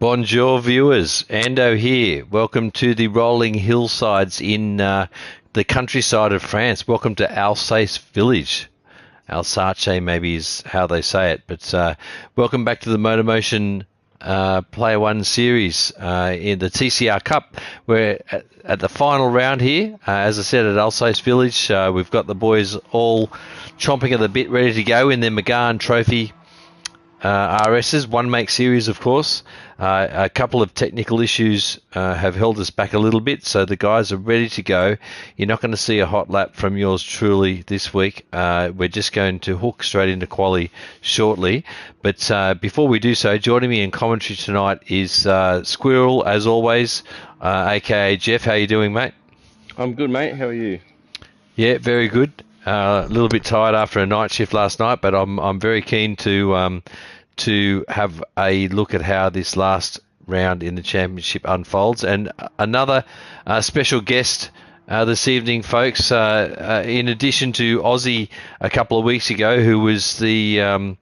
Bonjour viewers, Ando here. Welcome to the rolling hillsides in the countryside of France. Welcome to Alsace Village. Alsace maybe is how they say it, but welcome back to the MotorMotion Player 1 series in the TCR Cup. We're at the final round here. As I said, at Alsace Village, we've got the boys all chomping at the bit, ready to go in their McGahn Trophy RSs, one make series, of course. A couple of technical issues have held us back a little bit, so the guys are ready to go. You're not going to see a hot lap from yours truly this week. We're just going to hook straight into quali shortly. But before we do so, joining me in commentary tonight is Squirrel, as always, aka Jeff. How you doing, mate? I'm good, mate. How are you? Yeah, very good. A little bit tired after a night shift last night, but I'm very keen to have a look at how this last round in the championship unfolds. And another special guest this evening, folks. In addition to Aussie a couple of weeks ago, who was the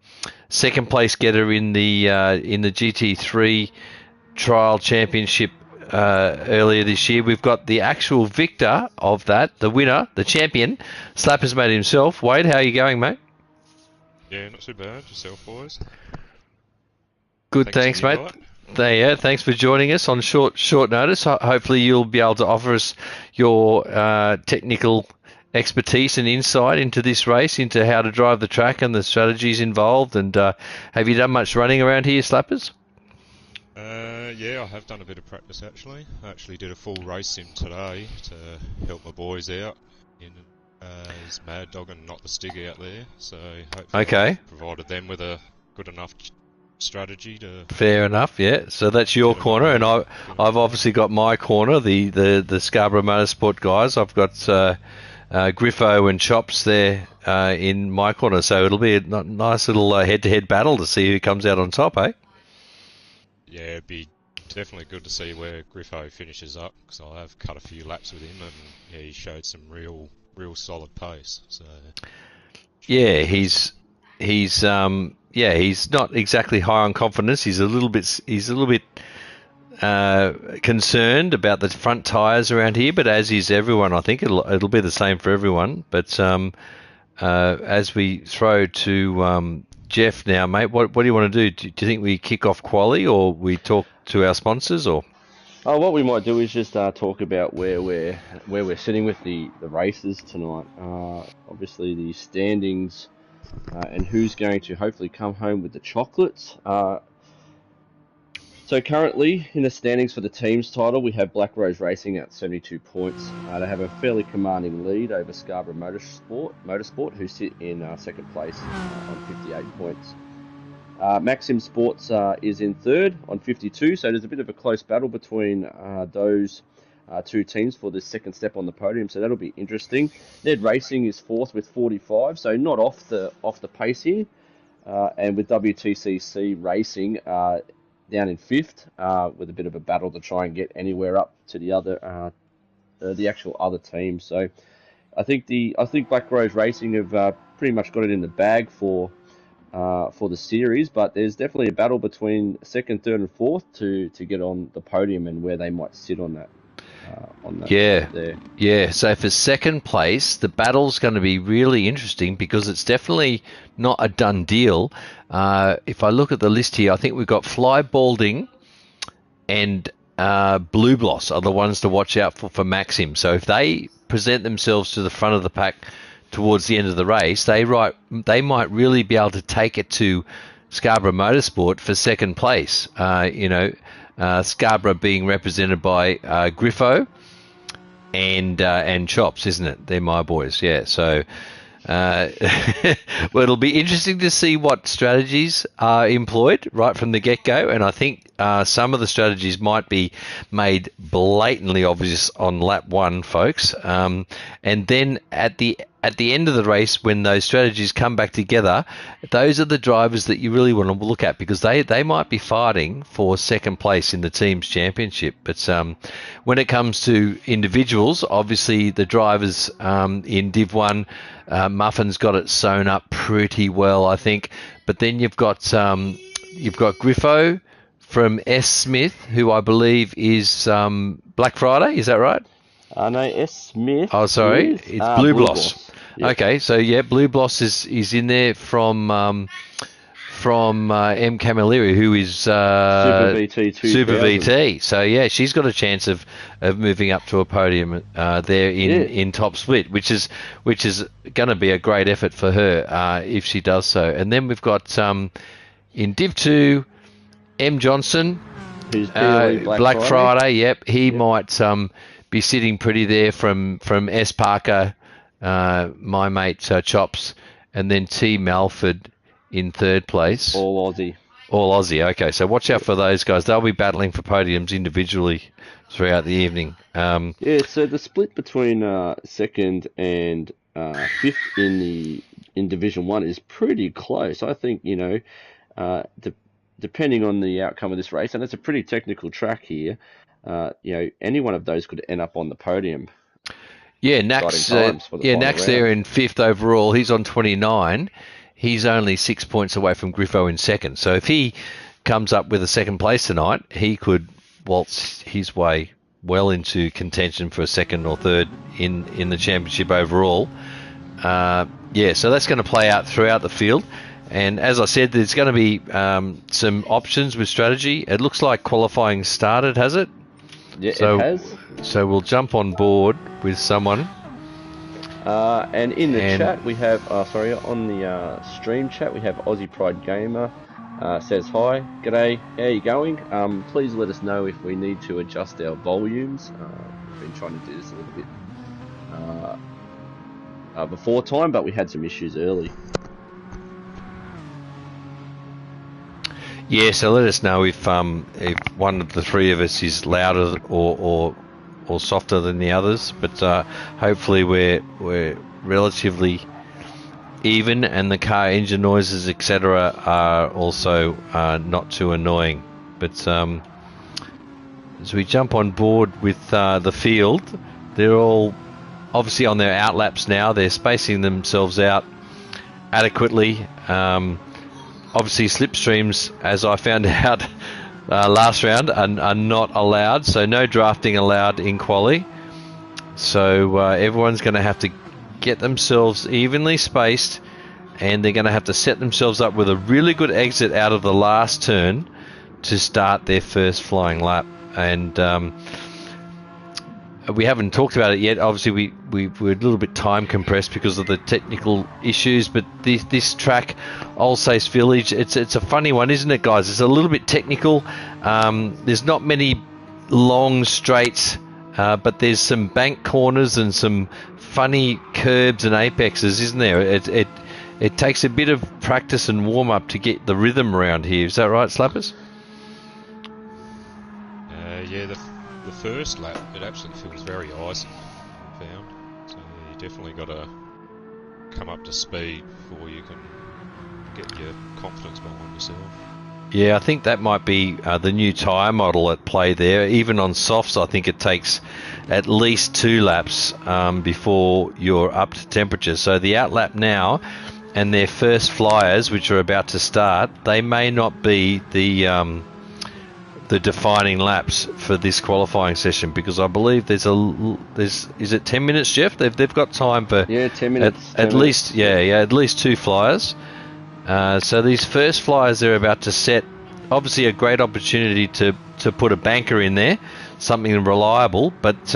second place getter in the GT3 trial championship earlier this year, we've got the actual victor of that, the winner, the champion, Slapper's mate himself. Wade, how are you going, mate? Yeah, not too bad. Yourself, boys? Good, thanks mate. Yeah, thanks for joining us on short notice. Hopefully you'll be able to offer us your technical expertise and insight into this race, into how to drive the track and the strategies involved. And have you done much running around here, Slappers? Yeah, I have done a bit of practice actually. I actually did a full race sim today to help my boys out in his Mad Dog and Not the Stig out there. So hopefully I've provided them with a good enough strategy to... Fair enough, yeah. So that's your corner, and I've obviously got my corner, the Scarborough Motorsport guys. I've got Griffo and Chops there in my corner, so it'll be a nice little head-to-head battle to see who comes out on top, eh? Yeah, it'd be definitely good to see where Griffo finishes up, because I have cut a few laps with him, and yeah, he showed some real solid pace. So yeah, he's not exactly high on confidence. He's a little bit concerned about the front tyres around here, but as is everyone, I think it'll be the same for everyone. But as we throw to Jeff now, mate, what do you want to do? Do you think we kick off quali, or we talk to our sponsors, or? What we might do is just talk about where we're sitting with the races tonight. Obviously the standings and who's going to hopefully come home with the chocolates. So currently in the standings for the team's title, we have Black Rose Racing at 72 points. They have a fairly commanding lead over Scarborough Motorsport, who sit in second place on 58 points. Maxim Sports is in third on 52, so there's a bit of a close battle between those two teams for the second step on the podium, so that'll be interesting. Ned Racing is fourth with 45, so not off the pace here, and with WTCC Racing down in fifth, with a bit of a battle to try and get anywhere up to the actual other team. So I think Black Rose Racing have pretty much got it in the bag for the series, but there's definitely a battle between second, third, and fourth to get on the podium and where they might sit on that. Yeah. So for second place, the battle's going to be really interesting because it's definitely not a done deal. If I look at the list here, I think we've got Fly Balding and Blue Bloss are the ones to watch out for Maxim. So if they present themselves to the front of the pack towards the end of the race, they might really be able to take it to Scarborough Motorsport for second place. Scarborough being represented by Griffo and Chops, isn't it? They're my boys, yeah. So well, it'll be interesting to see what strategies are employed right from the get-go, and I think some of the strategies might be made blatantly obvious on lap one, folks. And then at the end of the race, when those strategies come back together, those are the drivers that you really want to look at, because they might be fighting for second place in the team's championship. But when it comes to individuals, obviously the drivers in Div 1, Muffin's got it sewn up pretty well, I think. But then you've got Griffo, from S. Smith, who I believe is Black Friday. Is that right? No, S. Smith. Oh, sorry, it's Blue Bloss. Yep. Okay, so yeah, Blue Bloss is in there from M. Camilleri, who is Super VT 2000. Super VT. So yeah, she's got a chance of moving up to a podium there in top split, which is going to be a great effort for her if she does so. And then we've got in Div 2, M. Johnson, who's Black Friday. Yep, he might be sitting pretty there from S. Parker, my mate Chops, and then T. Malford in third place. All Aussie. Okay, so watch out for those guys. They'll be battling for podiums individually throughout the evening. Yeah, so the split between second and fifth in Division 1 is pretty close. I think, depending on the outcome of this race, and it's a pretty technical track here, any one of those could end up on the podium. Yeah, Nax there in fifth overall. He's on 29. He's only 6 points away from Griffo in second. So if he comes up with a second place tonight, he could waltz his way well into contention for a second or third in the championship overall. So that's going to play out throughout the field. And as I said, there's going to be some options with strategy. It looks like qualifying started, has it? Yeah, it has. So we'll jump on board with someone. And in the chat we have, on the stream chat we have Aussie Pride Gamer says hi, g'day, how you going? Please let us know if we need to adjust our volumes. We've been trying to do this a little bit before time, but we had some issues early. Yeah, so let us know if one of the three of us is louder or softer than the others, but hopefully we're relatively even, and the car engine noises, etc., are also not too annoying. But as we jump on board with the field, they're all obviously on their outlaps now. They're spacing themselves out adequately. Obviously slipstreams, as I found out last round, are not allowed, so no drafting allowed in quali. So everyone's going to have to get themselves evenly spaced, and they're going to have to set themselves up with a really good exit out of the last turn to start their first flying lap. And we haven't talked about it yet. Obviously we're a little bit time compressed because of the technical issues, but this track, Alsace Village, it's a funny one, isn't it, guys? It's a little bit technical. There's not many long straights, but there's some bank corners and some funny curbs and apexes, isn't there? It takes a bit of practice and warm up to get the rhythm around here. Is that right, Slappers? Yeah, the first lap, it absolutely feels very icy, I found. So you definitely got to come up to speed before you can get your confidence behind yourself. Yeah, I think that might be the new tyre model at play there. Even on softs, I think it takes at least 2 laps before you're up to temperature. So the outlap now and their first flyers, which are about to start, they may not be the defining laps for this qualifying session, because I believe is it 10 minutes, Jeff? They've got time for 10 minutes at least at least 2 flyers. So these first flyers they're about to set, obviously a great opportunity to put a banker in there, something reliable. But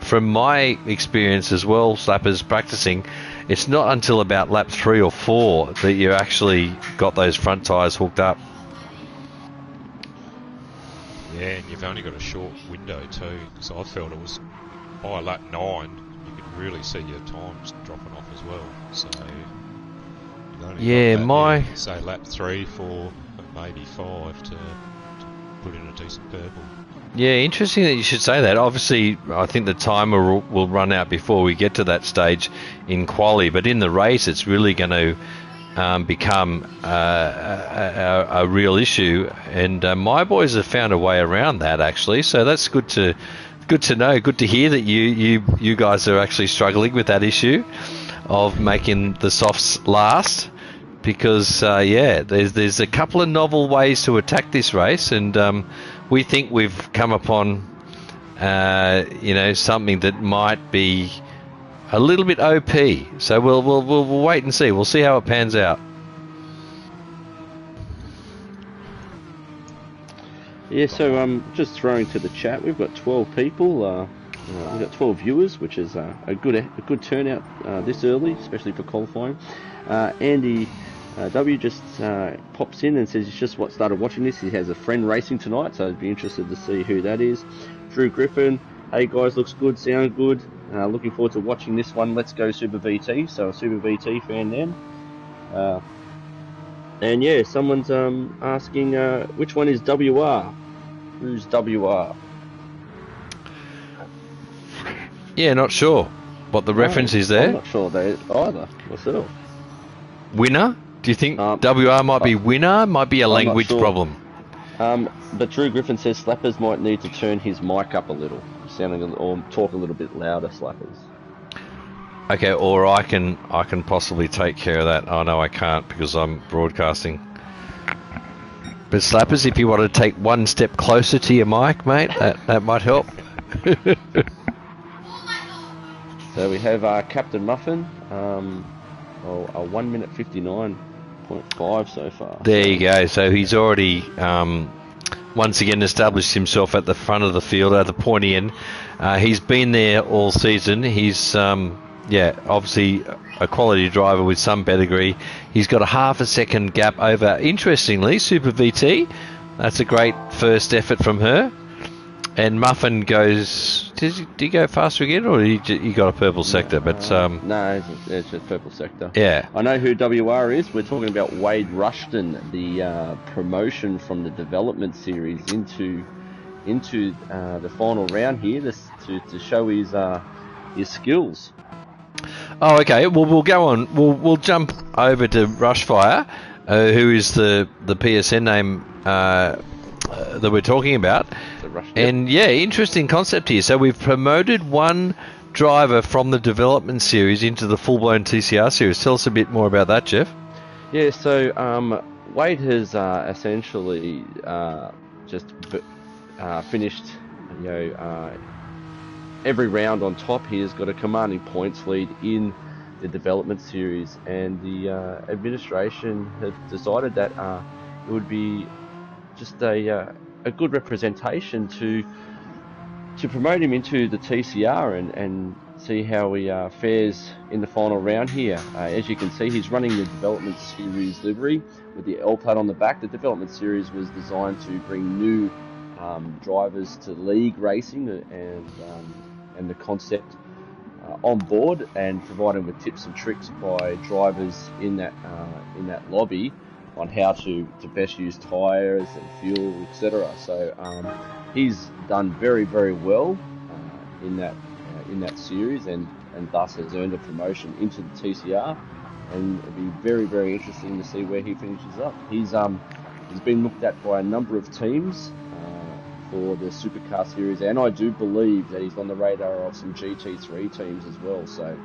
from my experience as well, Slappers practicing, it's not until about lap 3 or 4 that you actually got those front tyres hooked up. Yeah, and you've only got a short window too, because I felt it was by lap 9 you could really see your times dropping off as well. So you've only got that, say lap 3, 4, and maybe 5 to put in a decent purple. Yeah, interesting that you should say that. Obviously, I think the timer will run out before we get to that stage in quali, but in the race it's really going to become a real issue, and my boys have found a way around that actually. So that's good to know. Good to hear that you guys are actually struggling with that issue of making the softs last. because there's a couple of novel ways to attack this race, and we think we've come upon something that might be a little bit OP. So we'll wait and see. We'll see how it pans out. Yeah, so just throwing to the chat, we've got 12 people. We've got 12 viewers, which is a good turnout this early, especially for qualifying. Andy W just pops in and says he's just started watching this. He has a friend racing tonight, so I'd be interested to see who that is. Drew Griffin, hey guys, looks good, sound good. Looking forward to watching this one. Let's go Super VT. So a Super VT fan then. And yeah, someone's asking which one is WR? Who's WR? Yeah, not sure what the reference is there. I'm not sure they either myself. Winner? Do you think WR might be winner? Might be a language problem. But Drew Griffin says Slappers might need to turn his mic up a little, or talk a little bit louder. Slappers. Okay, or I can possibly take care of that. Oh no, I can't because I'm broadcasting. But Slappers, if you want to take one step closer to your mic, mate, that might help. So we have Captain Muffin, a 1 minute 59.5 so far. There you go. So he's already once again established himself at the front of the field at the pointy end. He's been there all season. He's obviously a quality driver with some pedigree. He's got a half a second gap over, interestingly, Super VT. That's a great first effort from her. And Muffin goes... Did he go faster again, or he got a purple sector? But no, it's just purple sector. Yeah. I know who WR is. We're talking about Wade Rushton, the promotion from the development series into the final round here to show his skills. Oh, okay. Well, we'll go on. We'll jump over to Rushfire, who is the PSN name that we're talking about. And yeah, interesting concept here. So we've promoted one driver from the development series into the full-blown TCR series. Tell us a bit more about that, Jeff. Yeah, so Wade has essentially just finished, every round on top. He has got a commanding points lead in the development series, and the administration have decided that it would be just a good representation to promote him into the TCR and see how he fares in the final round here. As you can see, he's running the development series livery with the L plate on the back. The development series was designed to bring new drivers to league racing and the concept on board, and provide them with tips and tricks by drivers in that lobby on how to best use tyres and fuel, etc. So he's done very, very well in that series, and thus has earned a promotion into the TCR. And it'll be very, very interesting to see where he finishes up. He's been looked at by a number of teams for the Supercar series, and I do believe that he's on the radar of some GT3 teams as well. So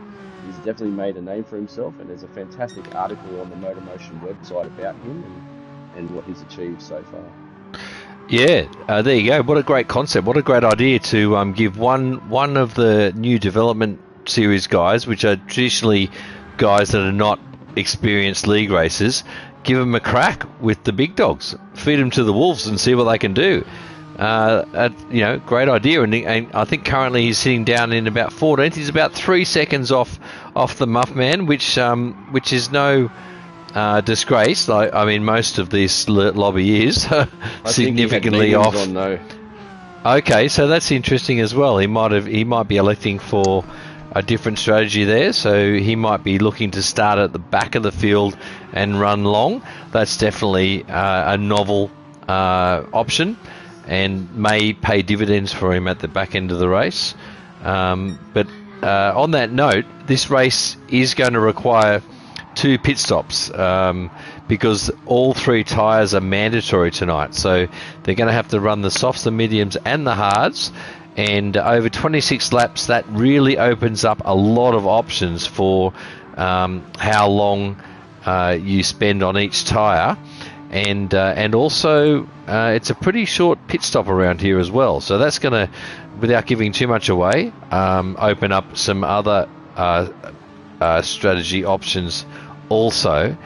he's definitely made a name for himself, and there's a fantastic article on the MotorMotion website about him and what he's achieved so far. Yeah, there you go. What a great concept. What a great idea to give one of the new development series guys, which are traditionally guys that are not experienced league racers, give them a crack with the big dogs. Feed them to the wolves and see what they can do. Great idea, and I think currently he's sitting down in about 14th. He's about 3 seconds off the Muff Man, which is no disgrace. I mean, most of this lobby is significantly off. Okay, so that's interesting as well. He might be electing for a different strategy there, so he might be looking to start at the back of the field and run long. That's definitely a novel option, and may pay dividends for him at the back end of the race. But on that note, this race is going to require 2 pit stops because all 3 tyres are mandatory tonight. So they're going to have to run the softs, the mediums and the hards. And over 26 laps, that really opens up a lot of options for how long you spend on each tyre, and also it's a pretty short pit stop around here as well. So that's going to, without giving too much away, open up some other strategy options also.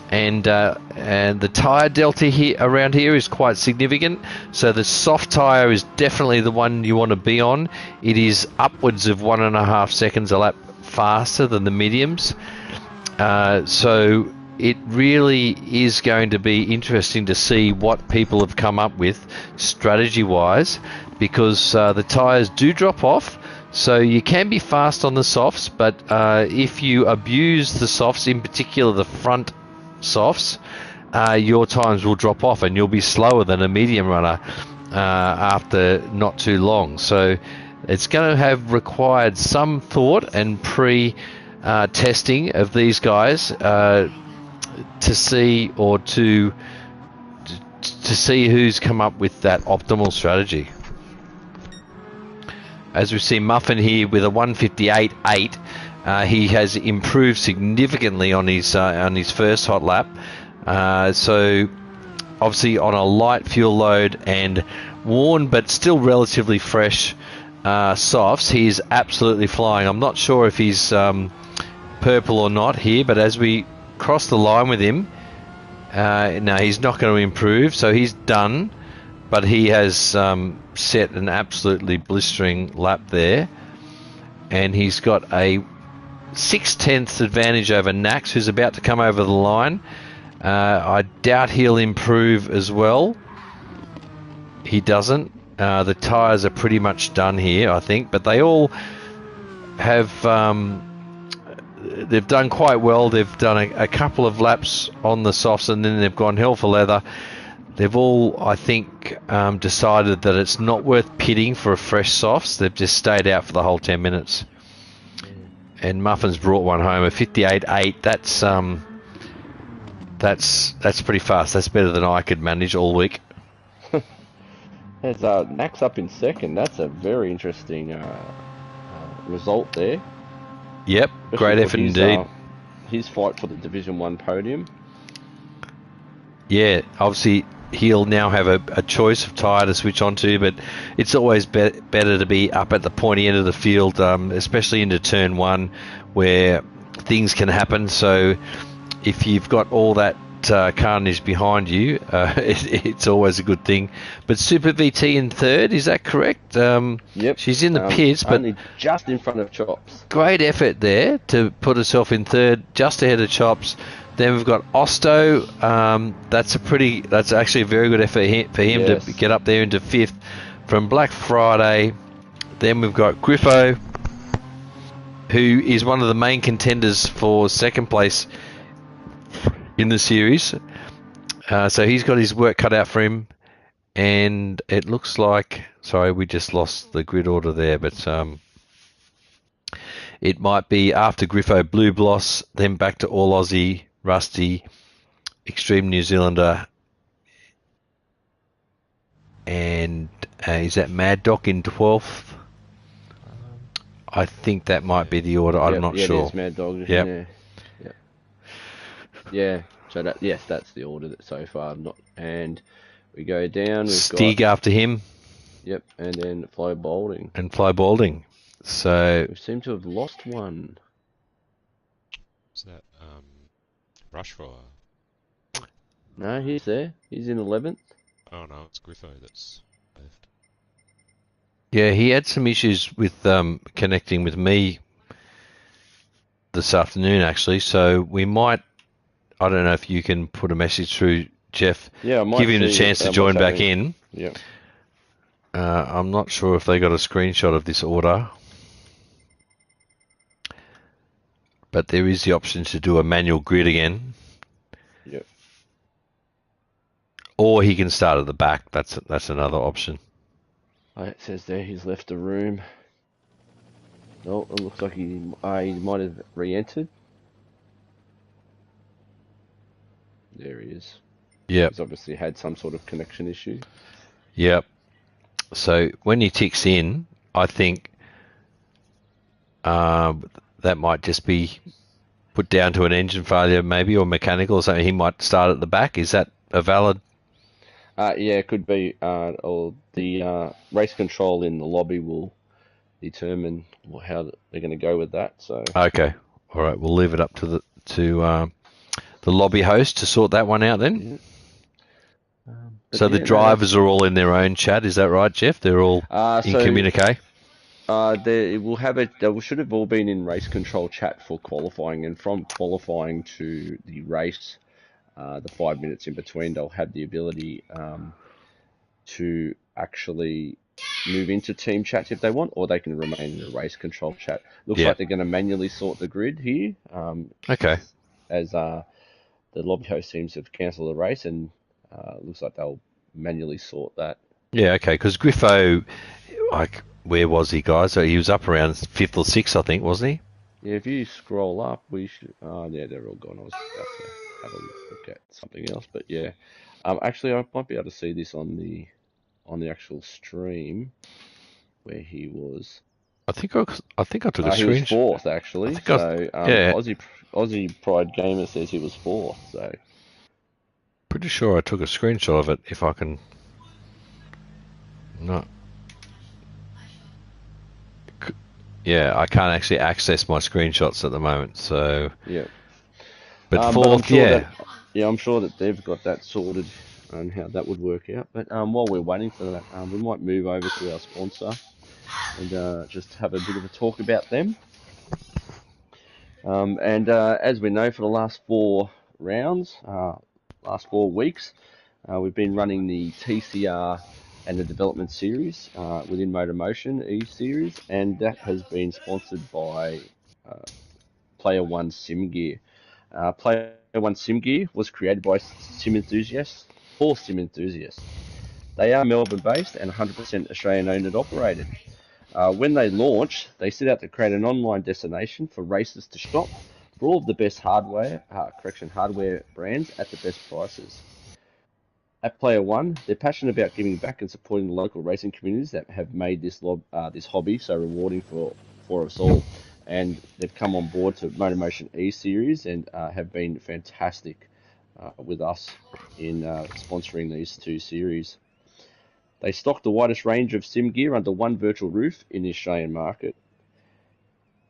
And the tyre delta here around here is quite significant. So the soft tyre is definitely the one you want to be on. It is upwards of 1.5 seconds a lap faster than the mediums. So it really is going to be interesting to see what people have come up with strategy-wise, because the tyres do drop off. So you can be fast on the softs, but if you abuse the softs, in particular the front softs, your times will drop off and you'll be slower than a medium runner after not too long. So it's going to have required some thought and pre-testing of these guys to see, or to see who's come up with that optimal strategy. As we see Muffin here with a 1:58.8, he has improved significantly on his first hot lap. So obviously on a light fuel load and worn but still relatively fresh softs, he's absolutely flying. I'm not sure if he's purple or not here, but as we cross the line with him, no, he's not going to improve, so he's done. But he has set an absolutely blistering lap there, and he's got a 0.6 advantage over Nax, who's about to come over the line. I doubt he'll improve as well. He doesn't. The tyres are pretty much done here, I think, but they all have they've done quite well. They've done a couple of laps on the softs, and then they've gone hell for leather. They've all, I think, decided that it's not worth pitting for a fresh softs. They've just stayed out for the whole 10 minutes. And Muffin's brought one home, a 58.8. That's pretty fast. That's better than I could manage all week. There's Nax up in second. That's a very interesting result there. Yep, Especially great effort indeed. His fight for the Division 1 podium. Yeah, obviously he'll now have a choice of tyre to switch onto, but it's always better to be up at the pointy end of the field, especially into turn one, where things can happen. So if you've got all that carnage behind you, it's always a good thing. But Super VT in third, is that correct? Yep. She's in the pits, but only just in front of Chops. Great effort there to put herself in third, just ahead of Chops. Then we've got Osto. That's actually a very good effort for him Yes. to get up there into fifth from Black Friday. Then we've got Griffo, who is one of the main contenders for second place in the series. So he's got his work cut out for him. And it looks like, sorry, we just lost the grid order there, but it might be after Griffo, Blue Bloss, then back to All Aussie, Rusty, Extreme New Zealander, and is that Mad Doc in 12th? I think that might be the order. I'm not sure. It is Mad Dog. Yep. Yeah. So that's the order that so far. And we go down. We've Stig got, after him. Yep, and then Flo Balding. So We seem to have lost one. Is that Brushfire? No, he's there. He's in 11th. Oh no, it's Griffo that's left. yeah, he had some issues with connecting with me this afternoon, actually. So we might. I don't know if you can put a message through, Jeff. Yeah, I might give him a see chance to what's join back happening. in. Yeah. I'm not sure if they got a screenshot of this order, but there is the option to do a manual grid again. Yep. Or he can start at the back. That's another option. Oh, it says there he's left the room. Oh, it looks like he might have re-entered. There he is. Yep. He's obviously had some sort of connection issue. Yep. So when he ticks in, I think that might just be put down to an engine failure maybe, or mechanical or something, he might start at the back. Is that a valid? Yeah, it could be. Or the race control in the lobby will determine how they're going to go with that. So Okay, all right, we'll leave it up to the lobby host to sort that one out then. yeah. So the drivers are all in their own chat, is that right, Jeff? They're all in communique? They should have all been in race control chat for qualifying, and from qualifying to the race, the 5 minutes in between, they'll have the ability to actually move into team chat if they want, or they can remain in the race control chat. Looks like they're going to manually sort the grid here. Okay. As the lobby host seems to have cancelled the race, and looks like they'll manually sort that. Yeah, okay, because Griffo, where was he, guys? So he was up around 5th or 6th, I think, wasn't he? Yeah, if you scroll up, we should... yeah, they're all gone. I was about to have a look at something else, but yeah. Actually, I might be able to see this on the actual stream, where he was... I think I took a screenshot. He was 4th, actually. Aussie Pride Gamer says he was 4th, so... Pretty sure I took a screenshot of it, if I can... No. Yeah, I can't actually access my screenshots at the moment, so... Yeah. But 4th, I'm sure that they've got that sorted and how that would work out. But while we're waiting for that, we might move over to our sponsor and just have a bit of a talk about them. As we know, for the last 4 rounds, last 4 weeks, we've been running the TCR and the development series within MotorMotion E-Series, and that has been sponsored by Player1 Sim Gear. Player1 Sim Gear was created by sim enthusiasts for sim enthusiasts. They are Melbourne-based and 100% Australian-owned and operated. When they launched, they set out to create an online destination for racers to shop for all of the best hardware brands at the best prices. At Player1, they're passionate about giving back and supporting the local racing communities that have made this hobby so rewarding for us all. And they've come on board to MotorMotion E-Series and have been fantastic with us in sponsoring these 2 series. They stock the widest range of sim gear under one virtual roof in the Australian market.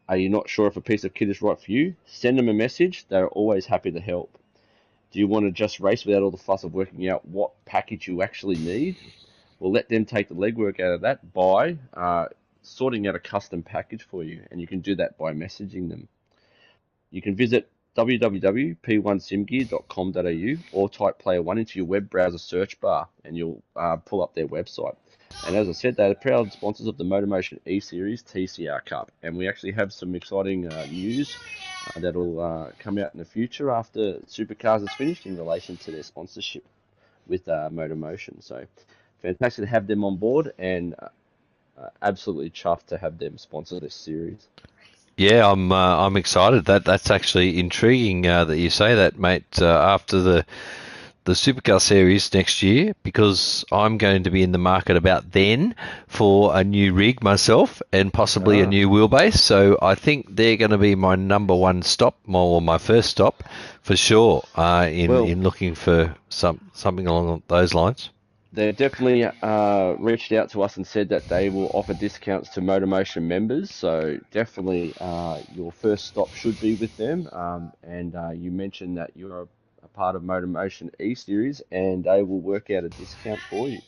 Are you not sure if a piece of kit is right for you? Send them a message. They're always happy to help. Do you want to just race without all the fuss of working out what package you actually need? Well, let them take the legwork out of that by sorting out a custom package for you, and you can do that by messaging them. You can visit www.p1simgear.com.au or type Player1 into your web browser search bar, and you'll pull up their website. And as I said, they're the proud sponsors of the MotorMotion E-Series TCR Cup, and we actually have some exciting news that'll come out in the future after Supercars is finished in relation to their sponsorship with MotorMotion. So fantastic to have them on board, and absolutely chuffed to have them sponsor this series. Yeah, I'm excited. That's actually intriguing that you say that, mate. After the Supercar series next year, because I'm going to be in the market about then for a new rig myself and possibly a new wheelbase. So I think they're going to be my number one stop, or my first stop for sure, in looking for something along those lines. They definitely reached out to us and said that they will offer discounts to MotorMotion members. So definitely your first stop should be with them. And you mentioned that you're a part of MotorMotion E-Series, and they will work out a discount for you.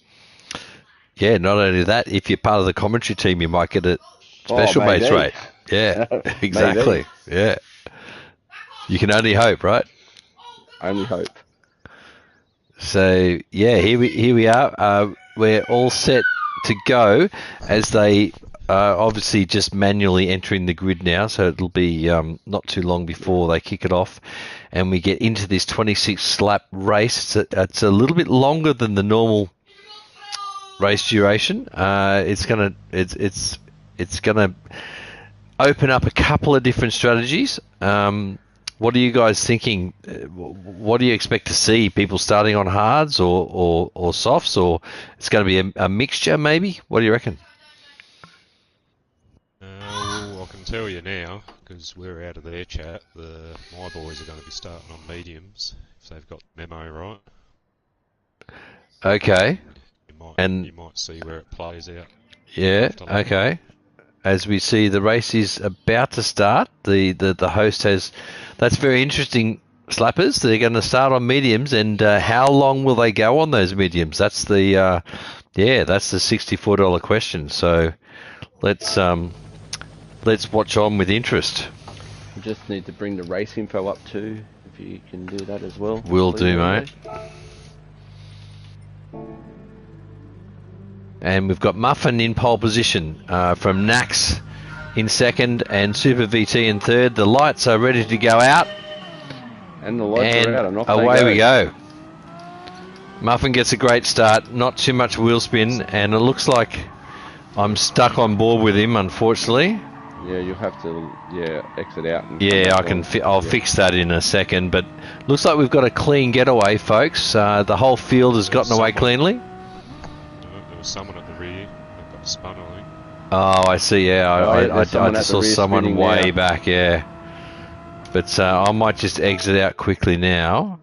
Yeah, not only that, if you're part of the commentary team, you might get a special base rate. Yeah, exactly. Yeah. You can only hope, right? Only hope. So yeah, here we are. We're all set to go as they obviously just manually entering the grid now. So it'll be not too long before they kick it off, and we get into this 26 lap race. It's a little bit longer than the normal race duration. It's gonna open up a couple of different strategies. What are you guys thinking? What do you expect to see? People starting on hards or softs, or it's going to be a mixture maybe? What do you reckon? I can tell you now, because we're out of their chat, my boys are going to be starting on mediums, if they've got the memo right. Okay. You might see where it plays out. Yeah, okay. As we see, the race is about to start. The host has... That's very interesting, Slappers. They're going to start on mediums, and how long will they go on those mediums? That's the... that's the $64 question. So let's watch on with interest. We just need to bring the race info up too, if you can do that as well. Will do, mate. And we've got Muffin in pole position from Nax in second and Super VT in third. The lights are ready to go out. And the lights are out. And off away they we go. Muffin gets a great start. Not too much wheel spin. And it looks like I'm stuck on board with him, unfortunately. Yeah, you'll have to exit out. And I'll fix that in a second. But looks like we've got a clean getaway, folks. The whole field has gotten away cleanly. There was someone at the rear that got spun, I think. Oh, I see, yeah. I just saw someone way now. back, yeah. But I might just exit out quickly now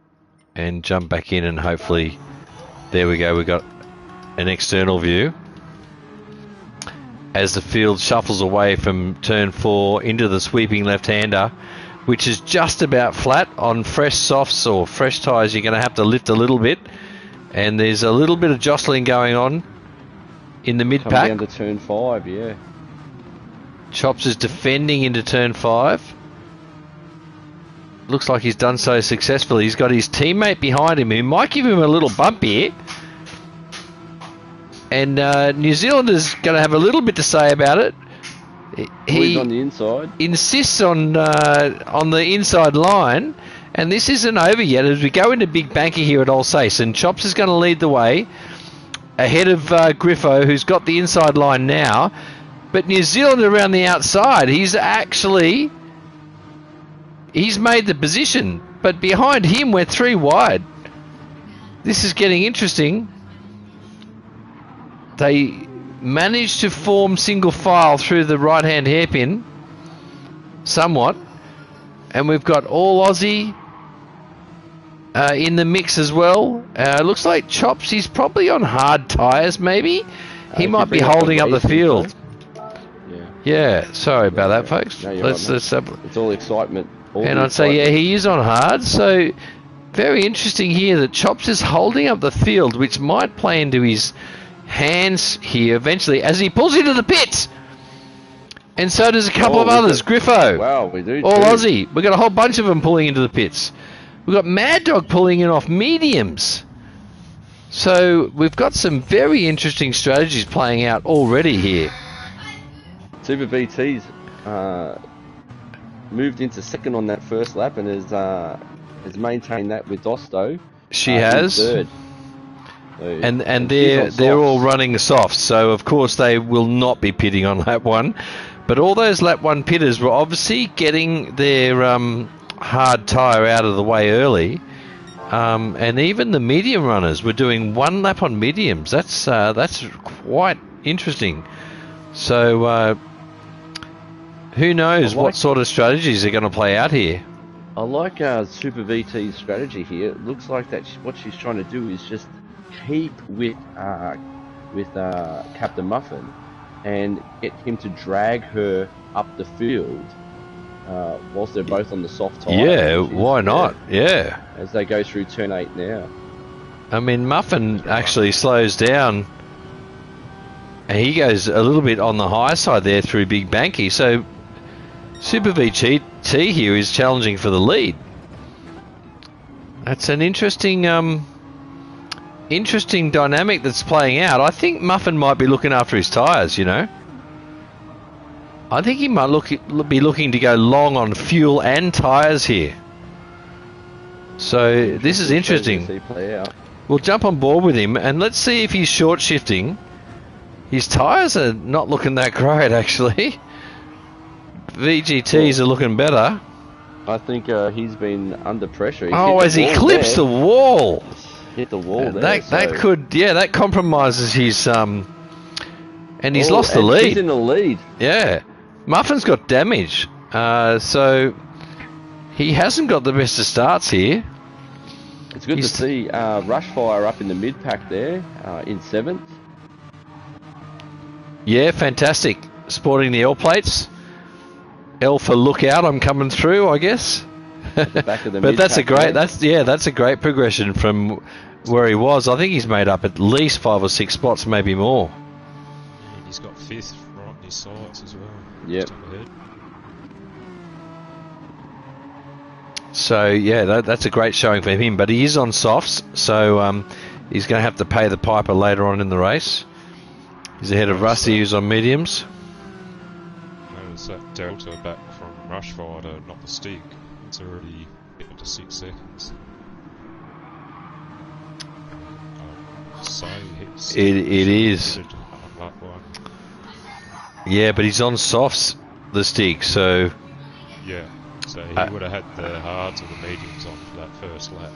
and jump back in, and hopefully... There we go, we got an external view. As the field shuffles away from turn 4 into the sweeping left-hander, which is just about flat. On fresh softs or fresh tyres, you're going to have to lift a little bit. And there's a little bit of jostling going on in the mid-pack. Coming down to turn 5, yeah. Chops is defending into turn 5. Looks like he's done so successfully. He's got his teammate behind him who might give him a little bump here. And New Zealander's going to have a little bit to say about it. He's on the inside. Insists on the inside line. And this isn't over yet as we go into Big Banker here at Alsace. And Chops is going to lead the way ahead of Griffo, who's got the inside line now. But New Zealand around the outside, he's made the position. But behind him, we're 3 wide. This is getting interesting. They managed to form single file through the right-hand hairpin. Somewhat. And we've got all Aussie in the mix as well. Looks like Chops, he's probably on hard tyres maybe. He might be holding up the field. Yeah, sorry about that, folks. No, let's it's all excitement. And I'd say, yeah, he is on hard. So very interesting here that Chops is holding up the field, which might play into his hands here eventually as he pulls into the pits. And so does a couple of others. Griffo. Wow, we do. All Aussie. We've got a whole bunch of them pulling into the pits. We've got Mad Dog pulling in off mediums. So we've got some very interesting strategies playing out already here. Super VT's moved into second on that first lap and has maintained that with Dosto. She has. Third. So, and they're all running soft, so of course they will not be pitting on lap 1. But all those lap 1 pitters were obviously getting their hard tyre out of the way early. And even the medium runners were doing 1 lap on mediums. That's quite interesting. So who knows what sort of strategies are going to play out here. I like Super VT's strategy here. It looks like that what she's trying to do is just keep with Captain Muffin and get him to drag her up the field whilst they're both on the soft tyre. Yeah, why not? Yeah. As they go through turn 8 now. I mean, Muffin actually slows down. And he goes a little bit on the high side there through Big Banky. So Super VT here is challenging for the lead. That's an interesting dynamic that's playing out. I think Muffin might be looking after his tyres, you know. I think he might be looking to go long on fuel and tyres here. So this is interesting. We'll jump on board with him and let's see if he's short shifting. His tyres are not looking that great, actually. VGTs are looking better. I think he's been under pressure. As he clips the wall. Hit the wall there. That compromises his and he's lost the lead. He's in the lead. Yeah. Muffin's got damage, so he hasn't got the best of starts here. It's good to see Rushfire up in the mid-pack there, in 7th. Yeah, fantastic. Sporting the L plates. L for lookout, I'm coming through, I guess. Back of the But that's a great, there. that's a great progression from where he was. I think he's made up at least 5 or 6 spots, maybe more. And he's got 5th right on his sides as well. Yep. Just up ahead. So yeah, that's a great showing for him. But he is on softs, so he's going to have to pay the piper later on in the race. He's ahead of Rusty, who's on mediums. Notice that delta back from Rushfire to not the stick. It's already getting to 6 seconds. So It is. on that one. Yeah, but he's on softs, the stick, so Yeah, so he would have had the hards or the mediums on for that first lap.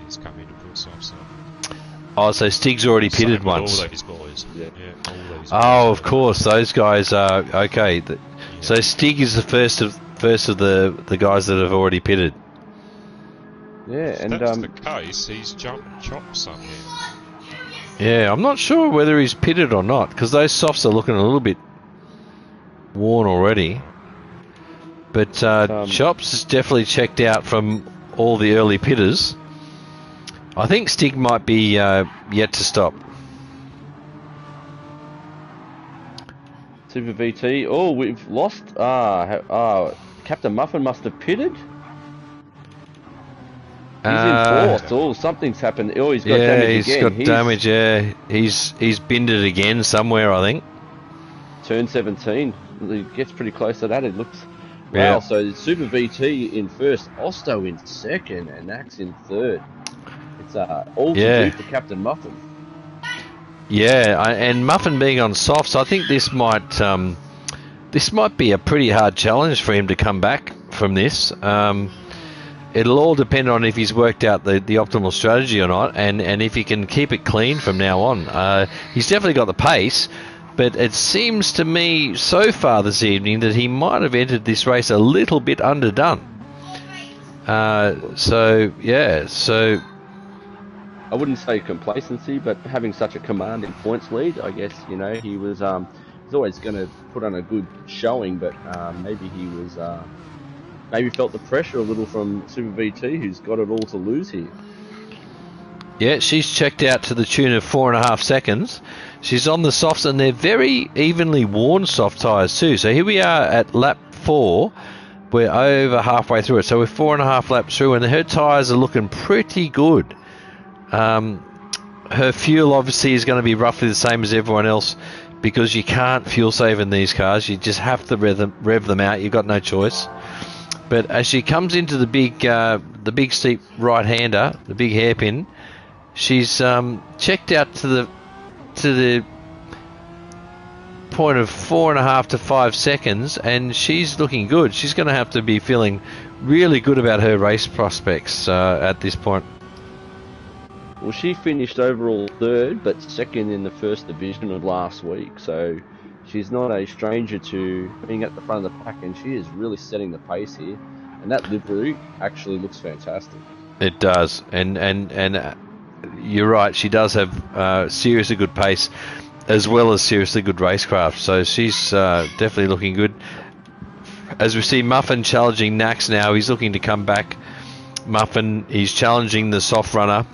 He's come in to put softs on. oh, so Stig's already pitted Same with once. all these boys. Yeah. All these Oh, boys. of course, those guys are okay. So Stig is the first of the guys that have already pitted. Yeah, If and that's the case, he's jumped and chopped somehow. Yeah, I'm not sure whether he's pitted or not, because those softs are looking a little bit worn already. But Chops is definitely checked out from all the early pitters. I think Stig might be yet to stop. Super VT. Oh, we've lost. Captain Muffin must have pitted. He's in 4th. Oh, something's happened. Oh, he's got damage again. Got damage. Yeah, he's binned it again somewhere, I think. Turn 17. He gets pretty close to that. It looks. Yeah. Wow. So Super VT in 1st, Osto in 2nd, and Nax in 3rd. It's all to do for Captain Muffin. Yeah, and Muffin being on softs, I think this might be a pretty hard challenge for him to come back from this. It'll all depend on if he's worked out the optimal strategy or not, and if he can keep it clean from now on. He's definitely got the pace, but it seems to me so far this evening that he might have entered this race a little bit underdone. So I wouldn't say complacency, but having such a commanding points lead, I guess, you know, he was he's always going to put on a good showing, but maybe he was maybe felt the pressure a little from Super VT, who's got it all to lose here. Yeah, she's checked out to the tune of 4.5 seconds. She's on the softs, and they're very evenly worn soft tyres too. So here we are at lap 4. We're over halfway through it, so we're 4.5 laps through, and her tyres are looking pretty good. Her fuel obviously is going to be roughly the same as everyone else, because you can't fuel save in these cars. You just have to rev them out. You've got no choice. But as she comes into the big steep right-hander, the big hairpin, she's checked out to the point of 4.5 to 5 seconds, and she's looking good. She's going to have to be feeling really good about her race prospects at this point. Well, she finished overall 3rd, but 2nd in the 1st division of last week, so she's not a stranger to being at the front of the pack, and she is really setting the pace here. And that livery actually looks fantastic. It does, and you're right. She does have seriously good pace, as well as seriously good racecraft. So she's definitely looking good. As we see Muffin challenging Nax now, he's looking to come back. Muffin, he's challenging the soft runner.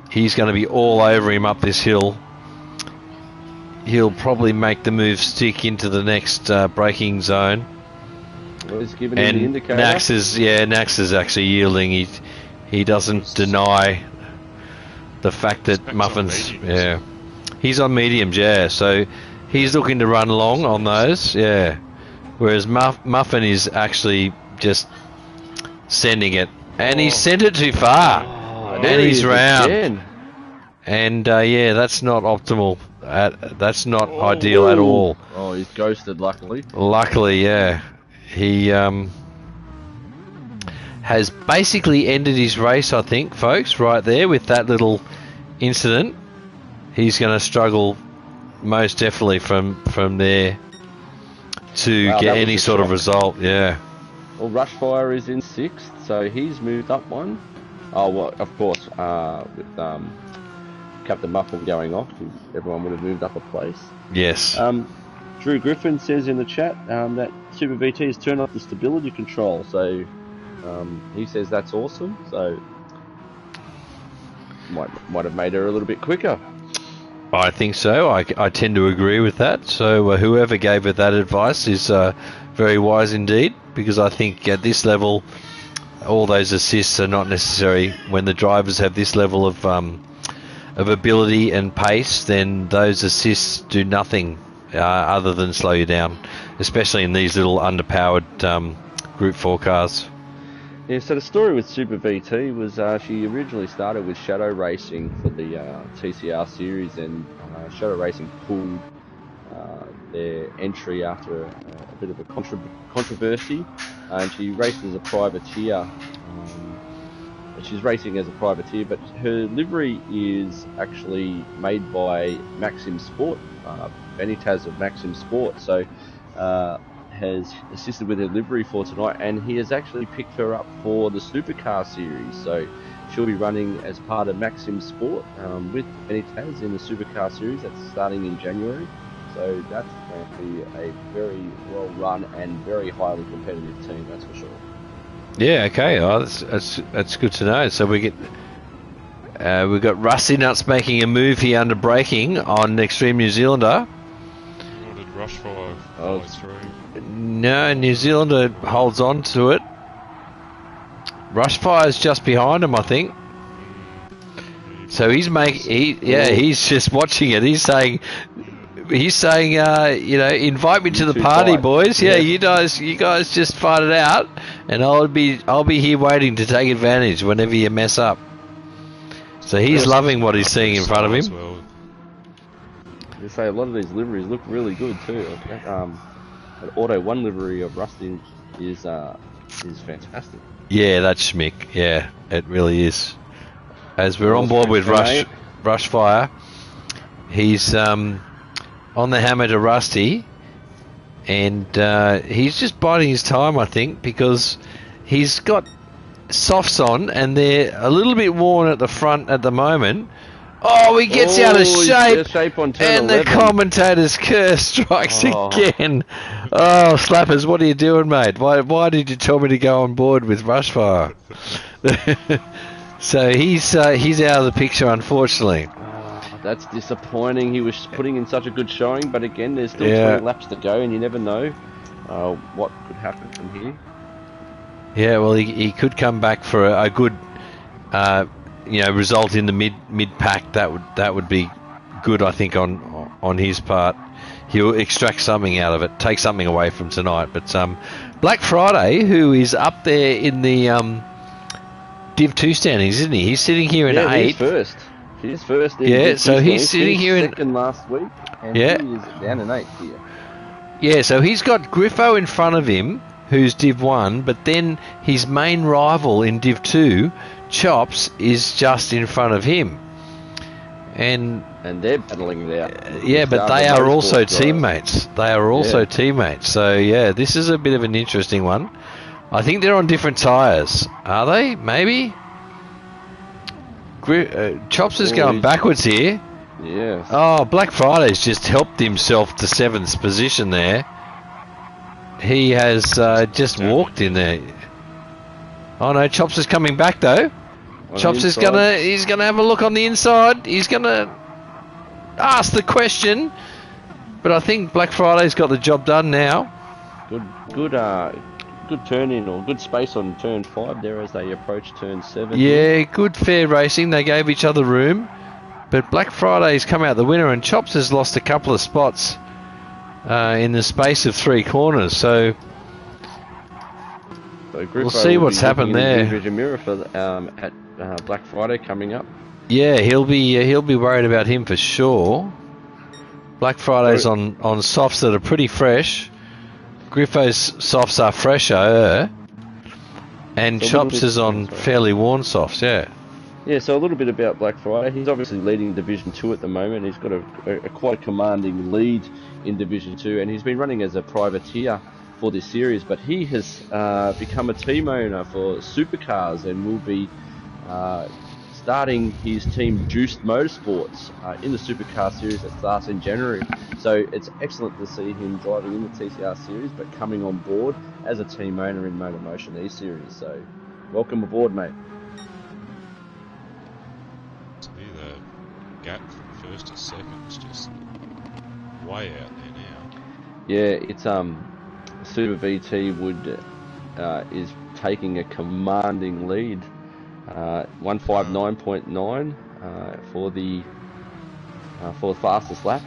He's going to be all over him up this hill. He'll probably make the move stick into the next braking zone. Well, he's giving him the indicator. Nax is actually yielding. He doesn't deny the fact that Muffin's he's on mediums, so he's looking to run long on those, whereas Muffin is actually just sending it, and he sent it too far, and he's round again. And that's not optimal. That's not ideal at all. Oh, he's ghosted, luckily. Luckily, he has basically ended his race, I think, folks, right there with that little incident. He's going to struggle most definitely from there to Wow, get that was any a sort of shock. result. Yeah. Well, Rushfire is in 6th, so he's moved up one. Oh, well, of course, with Captain Muffin going off, everyone would have moved up a place. Yes. Drew Griffin says in the chat that Super VT has turned off the stability control, so he says that's awesome. So might have made her a little bit quicker. I think so. I tend to agree with that. So whoever gave her that advice is very wise indeed, because I think at this level, all those assists are not necessary. When the drivers have this level of ability and pace, then those assists do nothing other than slow you down, especially in these little underpowered Group 4 cars. Yeah, so the story with Super VT was she originally started with Shadow Racing for the TCR series, and Shadow Racing pulled their entry after a bit of a controversy, and she raced as a privateer. She's racing as a privateer, but her livery is actually made by Maxim Sport, Benitez of Maxim Sport, so has assisted with her livery for tonight, and he has actually picked her up for the Supercar series, so she'll be running as part of Maxim Sport with Benitez in the Supercar series. That's starting in January, so that's going to be a very well run and very highly competitive team, that's for sure. Yeah, okay. Oh, that's good to know. So we've got Rusty Nuts making a move here under braking on Extreme New Zealander. Or did Rushfire follow through? No, New Zealander holds on to it. Rushfire's just behind him, I think. So he's he's just watching it. He's saying, invite me to the party, fight. boys. Yeah, you guys just fight it out, and I'll be here waiting to take advantage whenever you mess up. So he's loving what he's seeing in front of him. Well. You say a lot of these liveries look really good too. That Auto 1 livery of Rusty is fantastic. Yeah, that's Schmick. Yeah, it really is. As we're on board with Rushfire, he's on the hammer to Rusty, and he's just biding his time, I think, because he's got softs on and they're a little bit worn at the front at the moment. Oh, he gets out of shape, on turn and 11. the commentator's curse strikes again. Oh, Slappers, what are you doing, mate? Why did you tell me to go on board with Rushfire? So he's out of the picture, unfortunately. That's disappointing. He was putting in such a good showing, but again, there's still 20 laps to go, and you never know what could happen from here. Yeah, well, he could come back for a good, result in the mid pack. That would be good, I think, on his part. He'll extract something out of it, take something away from tonight. But Black Friday, who is up there in the Div 2 standings, isn't he? He's sitting here in 8th. He's first. He's first. So he's sitting here in second last week, and he is down in 8th here. Yeah, so he's got Griffo in front of him, who's Div 1, but then his main rival in Div 2, Chops, is just in front of him. And they're battling it out. Yeah, but they are also teammates. They are also teammates. So, yeah, this is a bit of an interesting one. I think they're on different tyres. Are they? Maybe? Chops is going backwards here. Yeah. Oh, Black Friday's just helped himself to 7th position there. He has just walked in there. Oh no, Chops is coming back though. Chops is he's gonna have a look on the inside. He's gonna ask the question, but I think Black Friday's got the job done now. Good turn in, or good space on turn 5 there as they approach turn 7. Yeah, good fair racing. They gave each other room, but Black Friday's come out the winner, and Chops has lost a couple of spots in the space of 3 corners. So we'll see what's happened there. Mirror for at Black Friday coming up. Yeah, he'll be worried about him for sure. Black Friday's on softs that are pretty fresh. Griffo's softs are fresher, and Chops is on fairly worn softs. Yeah. Yeah, so a little bit about Black Friday. He's obviously leading Division 2 at the moment. He's got a quite commanding lead in Division 2, and he's been running as a privateer for this series, but he has become a team owner for Supercars and will be starting his team Juiced Motorsports in the Supercar series that starts in January. So it's excellent to see him driving in the TCR series, but coming on board as a team owner in MotorMotion E-Series. So welcome aboard, mate. The gap from first to second is just way out there now. Yeah, it's Super VT would is taking a commanding lead, 159.9 for the fastest lap,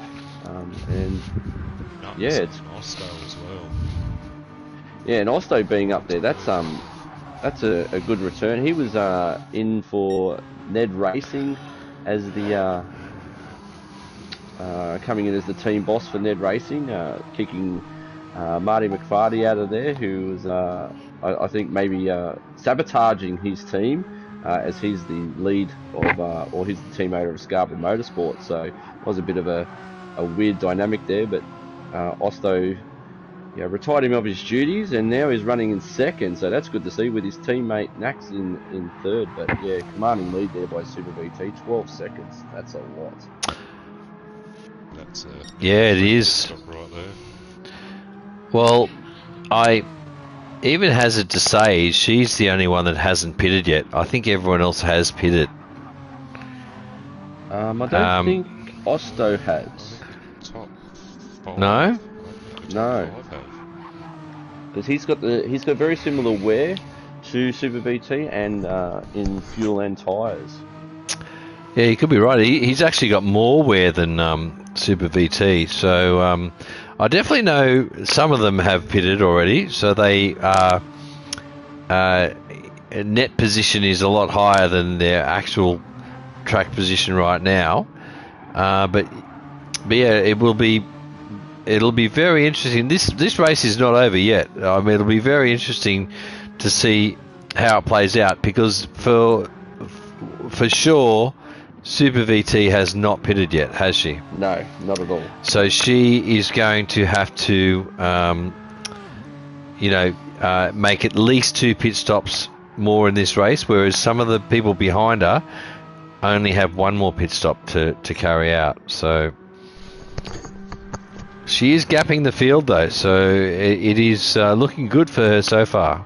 and yeah, it's Osto as well. Yeah, and Osto being up there, that's a good return. He was in for Ned Racing as the coming in as the team boss for Ned Racing, kicking Marty McFarty out of there, who was I think maybe sabotaging his team as he's the lead of or he's the team owner of Scarborough Motorsport. So it was a bit of a weird dynamic there, but Osto retired him of his duties, and now he's running in second, so that's good to see, with his teammate Nax in third. But yeah, commanding lead there by Super VT, 12 seconds. That's a lot. That's yeah, it is. Right there. Well, I even hazard to say she's the only one that hasn't pitted yet. I think everyone else has pitted. I don't think Osto has. Top five. No? No. Because he's got very similar wear to Super VT and in fuel and tyres. Yeah, you could be right. He's actually got more wear than Super VT. So I definitely know some of them have pitted already. So they net position is a lot higher than their actual track position right now. But yeah, it'll be very interesting. This race is not over yet. I mean, it'll be very interesting to see how it plays out, because for sure Super VT has not pitted yet, has she? No, not at all. So she is going to have to make at least 2 pit stops more in this race, whereas some of the people behind her only have 1 more pit stop to carry out. So she is gapping the field though, so it is looking good for her so far.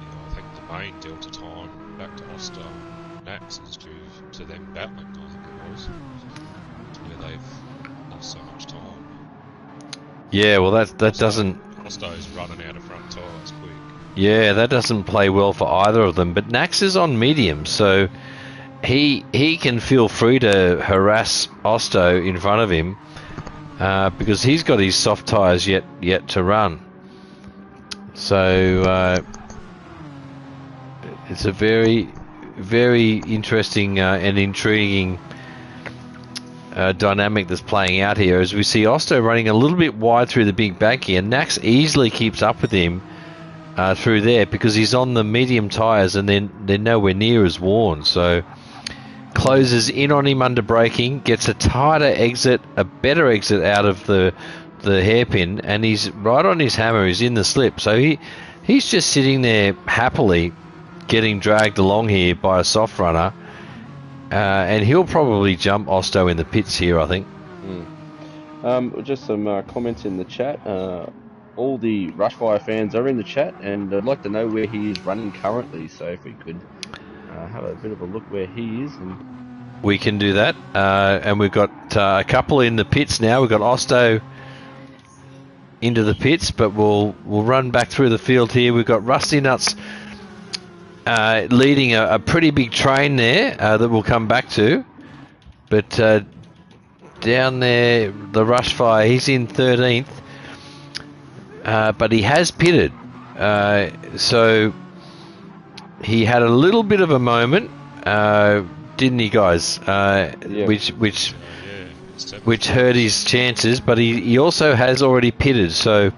Yeah, I think the main delta time back to Osto and Nax is due to them battling, I think it was, where they've lost so much time. Yeah, well that doesn't... Osto's running out of front tyres quick. Yeah, that doesn't play well for either of them, but Nax is on medium, so he can feel free to harass Osto in front of him, because he's got his soft tyres yet to run. So it's a very, very interesting and intriguing dynamic that's playing out here, as we see Osto running a little bit wide through the big banky, and Nax easily keeps up with him through there, because he's on the medium tyres and then they're nowhere near as worn. So closes in on him under braking, gets a tighter exit, a better exit out of the hairpin, and he's right on his hammer. He's in the slip, so he's just sitting there happily getting dragged along here by a soft runner, and he'll probably jump Osto in the pits here, I think. Just some comments in the chat. All the Rushfire fans are in the chat, and I'd like to know where he is running currently, so if we could have a bit of a look where he is. And we can do that, and we've got a couple in the pits now. We've got Osto into the pits, but we'll run back through the field here. We've got Rusty Nuts leading a pretty big train there that we'll come back to, but down there the Rushfire, he's in 13th, but he has pitted, so he had a little bit of a moment, didn't he, guys? Which hurt his chances, but he also has already pitted. So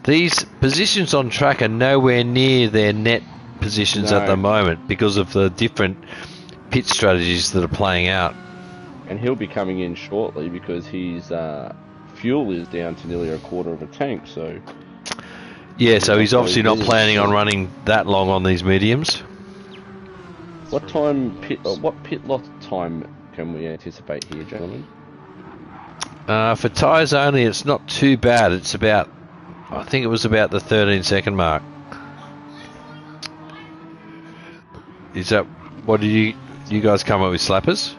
these positions on track are nowhere near their net positions No. at the moment because of the different pit strategies that are playing out. And he'll be coming in shortly because his fuel is down to nearly a quarter of a tank. So Yeah, so he's not obviously very not busy, planning on so- running that long on these mediums. What time what pit lot time can we anticipate here, gentlemen? For tyres only, it's not too bad. It's about, I think it was about the 13-second mark. Is that, what did you guys come up with, slappers?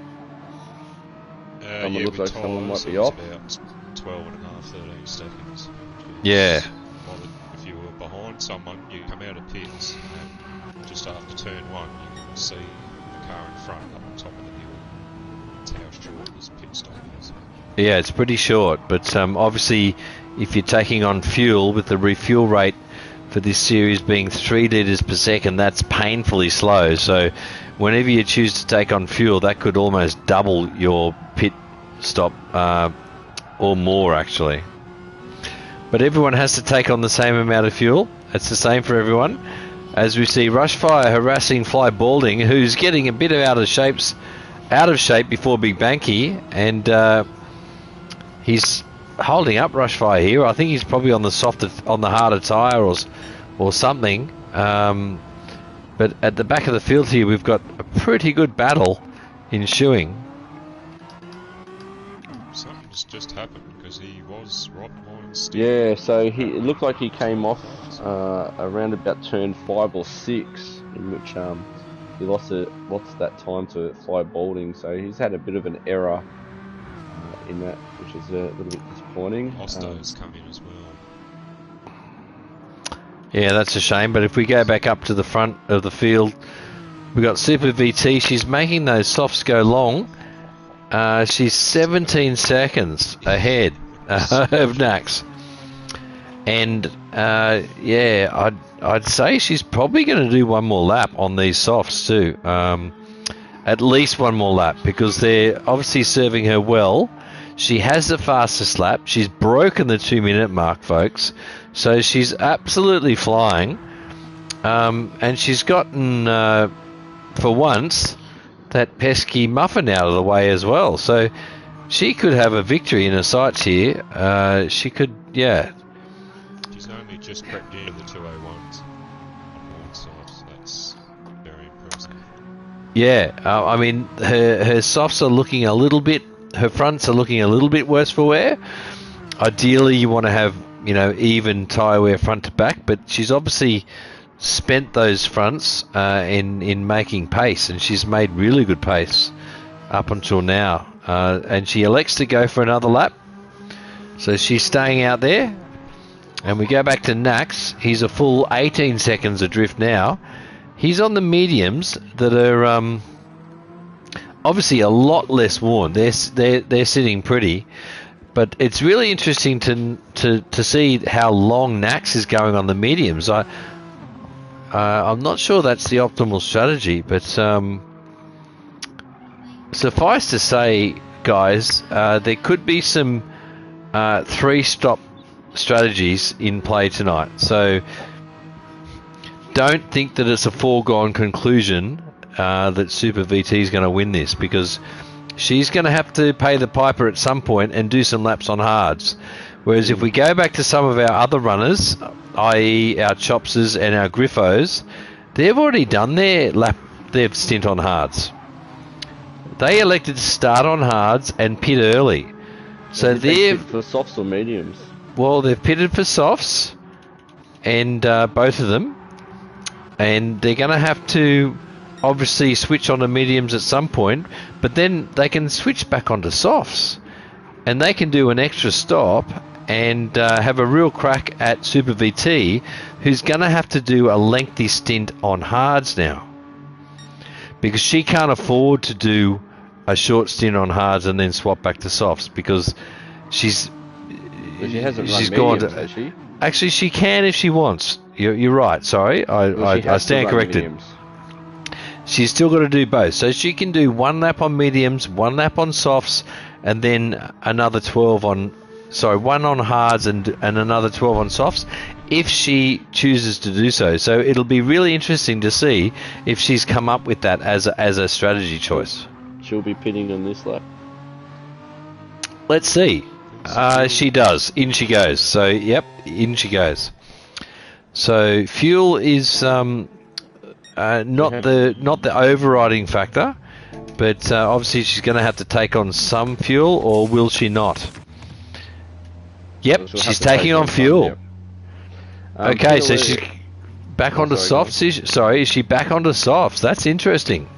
Someone Yeah, looks with like someone tyres, might be it was off. about 12 and a half, 13 seconds. Yeah. If you were behind someone, you come out of pits, and just after turn 1, you can see the car in front up on top of the hill. That's how short this pit stop is. Yeah, it's pretty short, but obviously if you're taking on fuel with the refuel rate for this series being 3 litres per second, that's painfully slow. So whenever you choose to take on fuel, that could almost double your pit stop or more actually. But everyone has to take on the same amount of fuel. It's the same for everyone. As we see Rushfire harassing Fly Balding, who's getting a bit out of shape before Big Banky, and he's holding up Rushfire here. I think he's probably on the harder tyre or something. But at the back of the field here, we've got a pretty good battle ensuing. Something's just happened because he was right behind Steve. Yeah, so it looked like he came off around about turn 5 or 6, in which he lost that time to Fly Balding. So he's had a bit of an error in that, which is a little bit disappointing. Osto's come in as well. Yeah, that's a shame. But if we go back up to the front of the field, we've got Super VT. She's making those softs go long. She's 17 seconds ahead of Nax. And yeah, I'd say she's probably going to do one more lap on these softs too. At least one more lap, because they're obviously serving her well. She has the fastest lap. She's broken the 2-minute mark, folks. So she's absolutely flying. And she's gotten, for once, that pesky muffin out of the way as well. So she could have a victory in her sights here. She could, yeah. She's only just crept into the 201s on one side, so that's very impressive. Yeah, I mean, her softs are looking a little bit, her fronts are looking a little bit worse for wear. Ideally, you want to have, even tyre wear front to back, but she's obviously spent those fronts in making pace, and she's made really good pace up until now. And she elects to go for another lap, so she's staying out there. And we go back to Nax. He's a full 18 seconds adrift now. He's on the mediums that are obviously a lot less worn. They're sitting pretty, but it's really interesting to see how long Nax is going on the mediums. I'm not sure that's the optimal strategy, but suffice to say, guys, there could be some 3-stop strategies in play tonight. So don't think that it's a foregone conclusion that Super VT is going to win this, because she's going to have to pay the piper at some point and do some laps on hards. Whereas if we go back to some of our other runners, i.e. our Chopsers and our Griffos, they've already done their stint on hards. They elected to start on hards and pit early. So they've for softs or mediums. Well, they've pitted for softs, and both of them, and they're going to have to obviously switch on to mediums at some point, but then they can switch back onto softs, and they can do an extra stop and have a real crack at Super VT, who's going to have to do a lengthy stint on hards now, because she can't afford to do a short stint on hards and then swap back to softs, because she's hasn't run gone mediums, has she? Actually, she can if she wants. You're right. Sorry, I stand corrected. Mediums. She's still got to do both, so she can do 1 lap on mediums, 1 lap on softs, and then another 12 on. Sorry, 1 on hards and another 12 on softs, if she chooses to do so. So it'll be really interesting to see if she's come up with that as a strategy choice. She'll be pitting on this lap. Let's see. She does. In she goes. So yep, in she goes. So fuel is not the overriding factor, but obviously she's going to have to take on some fuel, or will she not? Yep, she's taking on fuel. Yep. Okay, so she's back onto softs. Is she back onto softs? That's interesting.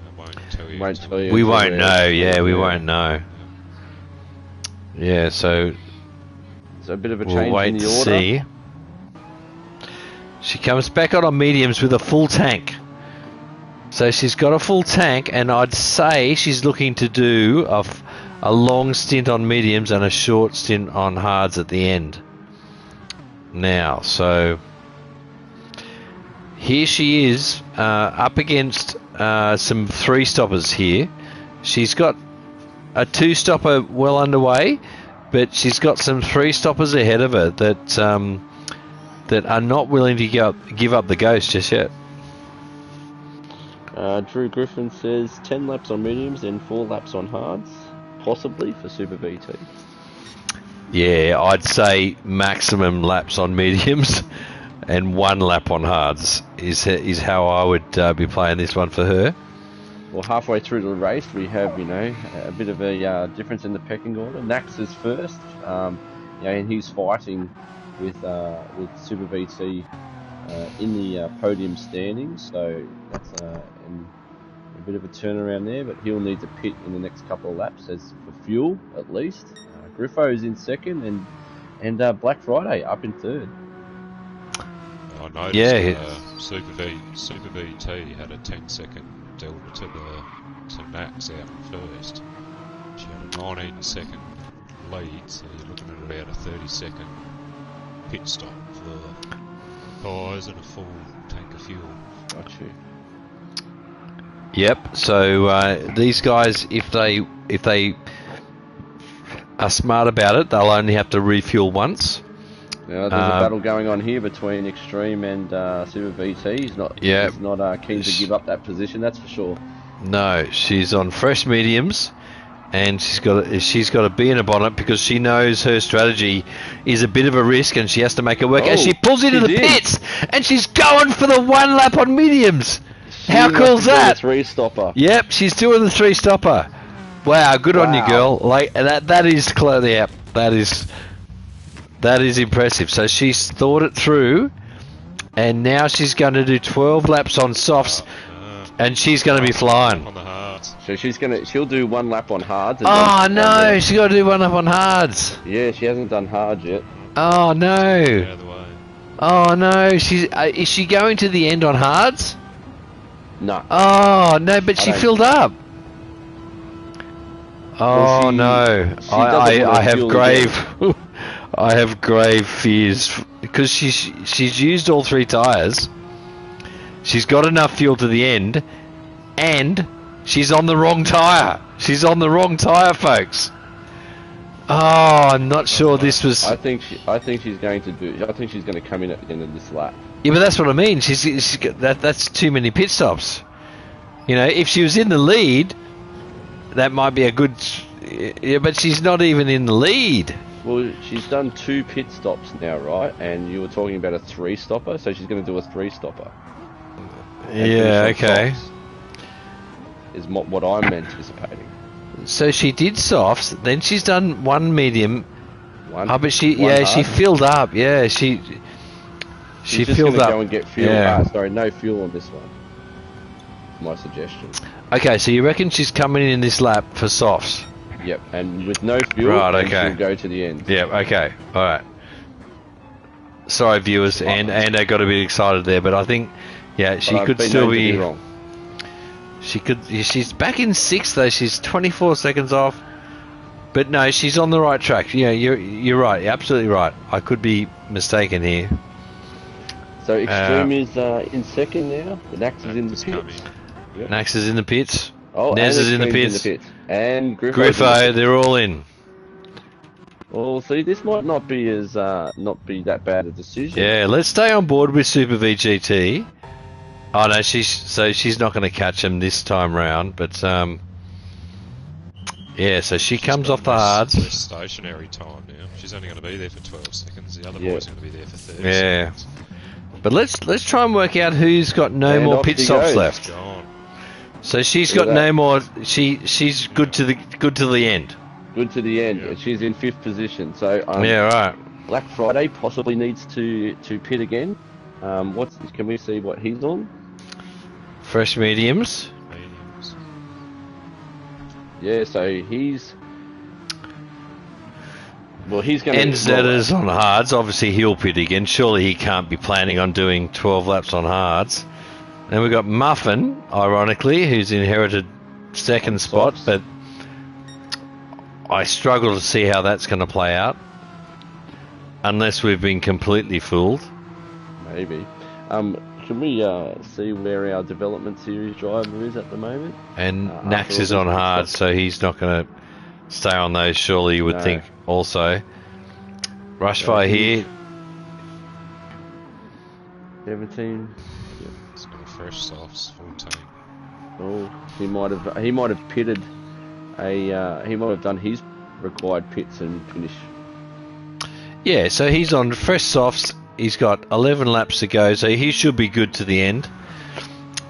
I won't tell you. We won't know. Yeah, we won't know. Yeah, so a bit of a change we'll wait in the to order. see. She comes back on mediums with a full tank. So she's got a full tank, and I'd say she's looking to do a long stint on mediums and a short stint on hards at the end. Now, so here she is up against some 3-stoppers here. She's got a 2-stopper well underway, but she's got some 3-stoppers ahead of her that are not willing to give up the ghost just yet. Drew Griffin says 10 laps on mediums and 4 laps on hards, possibly for Super VT. Yeah, I'd say maximum laps on mediums and 1 lap on hards is how I would be playing this one for her. Well, halfway through the race, we have, a bit of a difference in the pecking order. Nax is first, and he's fighting with Super VT in the podium standings, so that's a bit of a turnaround there, but he'll need to pit in the next couple of laps as for fuel, at least. Griffo's in second, and Black Friday up in third. I noticed Super VT had a 10-second delta to Max out first. She had a 19-second lead, so you're looking at about a 30-second pit stop for tyres and a full tank of fuel. Got you. Yep. So these guys, if they are smart about it, they'll only have to refuel once. Now, there's a battle going on here between Extreme and Super VT. He's not keen to give up that position, that's for sure. No, she's on fresh mediums, and she's got to be in a bonnet because she knows her strategy is a bit of a risk, and she has to make it work. As she pulls into the pits, and she's going for the 1 lap on mediums. How cool is that? 3-stopper. Yep, she's doing the 3-stopper. Wow, good on you, girl. Like that is clear. Yep, that is impressive. So she's thought it through, and now she's going to do 12 laps on softs, and she's going to be flying. On the hards. So she'll do 1 lap on hards. And no, she's got to do 1 lap on hards. Yeah, she hasn't done hards yet. Oh no. The other way. Oh no, is she going to the end on hards? No. Oh no, but she filled up. Oh no, I have grave, I have grave fears because she's used all 3 tyres. She's got enough fuel to the end, and she's on the wrong tyre. She's on the wrong tyre, folks. Oh, I'm not sure this was. I think she's going to come in at the end of this lap. Yeah, but that's what I mean. She's that's too many pit stops. If she was in the lead, that might be a good. Yeah, but she's not even in the lead. Well, she's done 2 pit stops now, right? And you were talking about a 3-stopper, so she's going to do a 3-stopper. Yeah, okay. Is what I'm anticipating. So she did softs, then she's done 1 medium. But she filled up. Yeah, she filled up. Go and get fuel. Yeah. Sorry, no fuel on this one. My suggestion. Okay, so you reckon she's coming in this lap for softs? Yep, and with no fuel, right, okay. She'll go to the end. Yep, okay, all right. Sorry, viewers, and I got a bit excited there, but I think, she could still be wrong. She could. She's back in 6th though. She's 24 seconds off, but no, she's on the right track. Yeah, you're right. You're absolutely right. I could be mistaken here. So Extreme is in second now. The Nax is in the pits. Yep. Nax is in the pits. Oh, Nez is in the pits. And Griffo, they're all in. Well, see, this might not be as not be that bad a decision. Yeah, let's stay on board with Super VGT. Oh no, she's not going to catch him this time round, but yeah, so she comes off the hards. Less stationary time now. She's only going to be there for 12 seconds. The other boy's going to be there for 30 Yeah. seconds. But let's try and work out who's got no And more off pit she stops goes. left. Gone. So she's Look got at no that. more. She's good to the end. Good to the end. Yeah. And she's in 5th position. So Yeah, right. Black Friday possibly needs to pit again. Can we see what he's on? Fresh mediums. Mediums. Yeah, so he's going to NZ's on hards. Obviously, he'll pit again. Surely he can't be planning on doing 12 laps on hards. Then we've got Muffin, ironically, who's inherited second spot, Softs. but I struggle to see how that's going to play out. Unless we've been completely fooled. Maybe. Can we see where our development series driver is at the moment? And After Nax all is this on pit hard, stop. so he's not going to stay on those, surely you would No. think also. Rushfire here. 17. It's got a fresh softs, full tank. Oh, he might have pitted he might have done his required pits and finish. Yeah, so he's on fresh softs. He's got 11 laps to go, so he should be good to the end.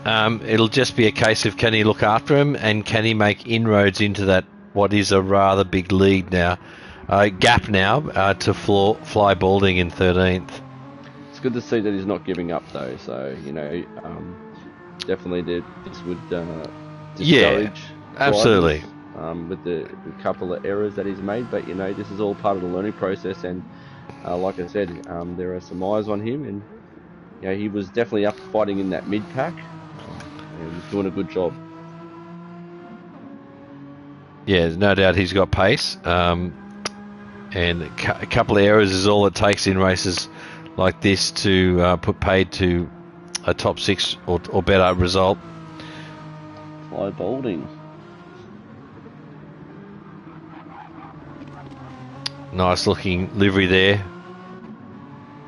It'll just be a case of can he look after him and can he make inroads into that what is a rather big lead now, gap now to Fly Balding in 13th. It's good to see that he's not giving up though. So definitely this would discourage. Absolutely. drivers, with the couple of errors that he's made, but this is all part of the learning process, and like I said, there are some eyes on him, and he was definitely up fighting in that mid pack, and he's doing a good job. Yeah, no doubt he's got pace, and a couple of errors is all it takes in races like this to put paid to a top 6 or better result. Fly Balding. Nice looking livery there.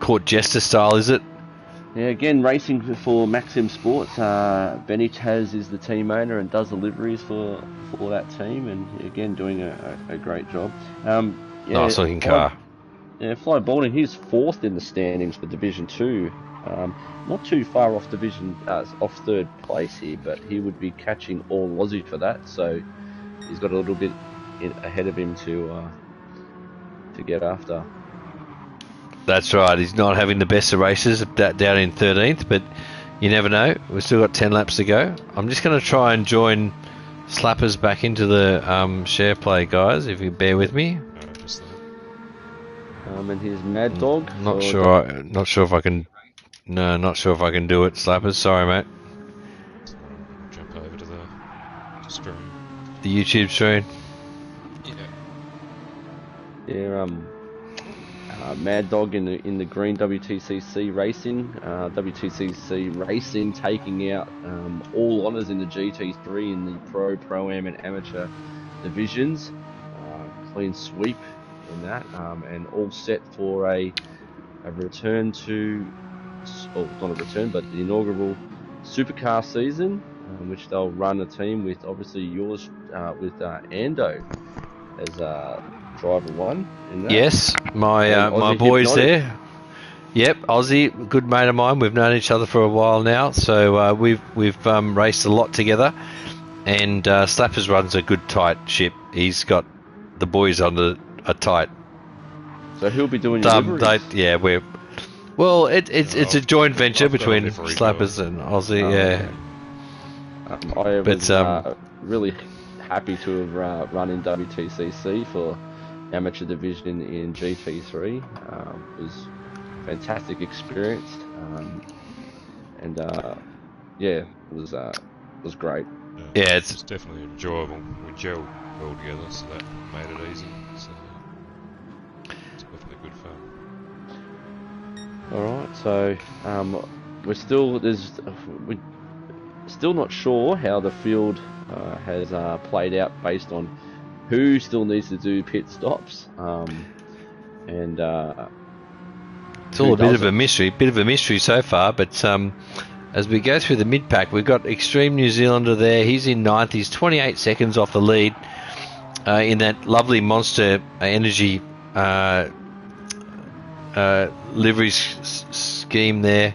Court Jester style, is it? Yeah, again, racing for Maxim Sports. Benny Taz is the team owner and does the liveries for that team, and again, doing a great job. Nice looking car. Fly Balding, he's 4th in the standings for Division 2. Not too far off off 3rd place here, but he would be catching all Aussie for that, so he's got a little bit ahead of him to get after. That's right. He's not having the best of races down in 13th, but you never know. We've still got 10 laps to go. I'm just going to try and join Slappers back into the share play, guys, if you bear with me. No, just that. And here's Mad Dog. Not sure if I can do it, Slappers. Sorry, mate. Jump over to the stream. The YouTube stream. Yeah. Mad Dog in the green WTCC Racing. WTCC Racing taking out all honours in the GT3 in the Pro-Am and Amateur divisions. Clean sweep in that, and all set for a return to, not a return, but the inaugural Supercar season, which they'll run a team with, obviously yours, with Ando as driver 1 in that. Yes, my my boys there. Yep, Aussie, good mate of mine. We've known each other for a while now, so we've raced a lot together. And Slappers runs a good tight ship. He's got the boys under a tight. So he'll be doing your liveries? It's a joint venture I've got a between livery Slappers and Aussie. Yeah. I was really happy to have run in WTCC for amateur division in GT3. It was a fantastic experience, and it was great. Yeah, it's definitely enjoyable. We gelled well together, so that made it easy. So it's definitely good fun. All right, so we're still not sure how the field has played out based on who still needs to do pit stops. And it's all a bit of a mystery so far. But as we go through the mid-pack, we've got Extreme New Zealander there. He's in 9th. He's 28 seconds off the lead in that lovely Monster Energy livery scheme there.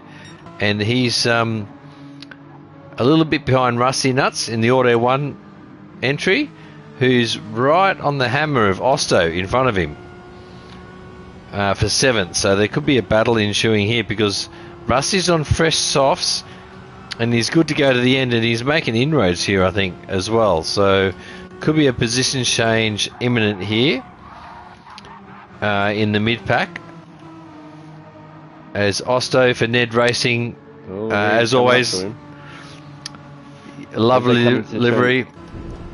And he's a little bit behind Rusty Nuts in the Auto 1 entry, who's right on the hammer of Osto in front of him for 7th. So there could be a battle ensuing here because Rusty's on fresh softs and he's good to go to the end, and he's making inroads here, I think, as well. So could be a position change imminent here in the mid-pack. As Osto for Ned Racing, as always, lovely livery.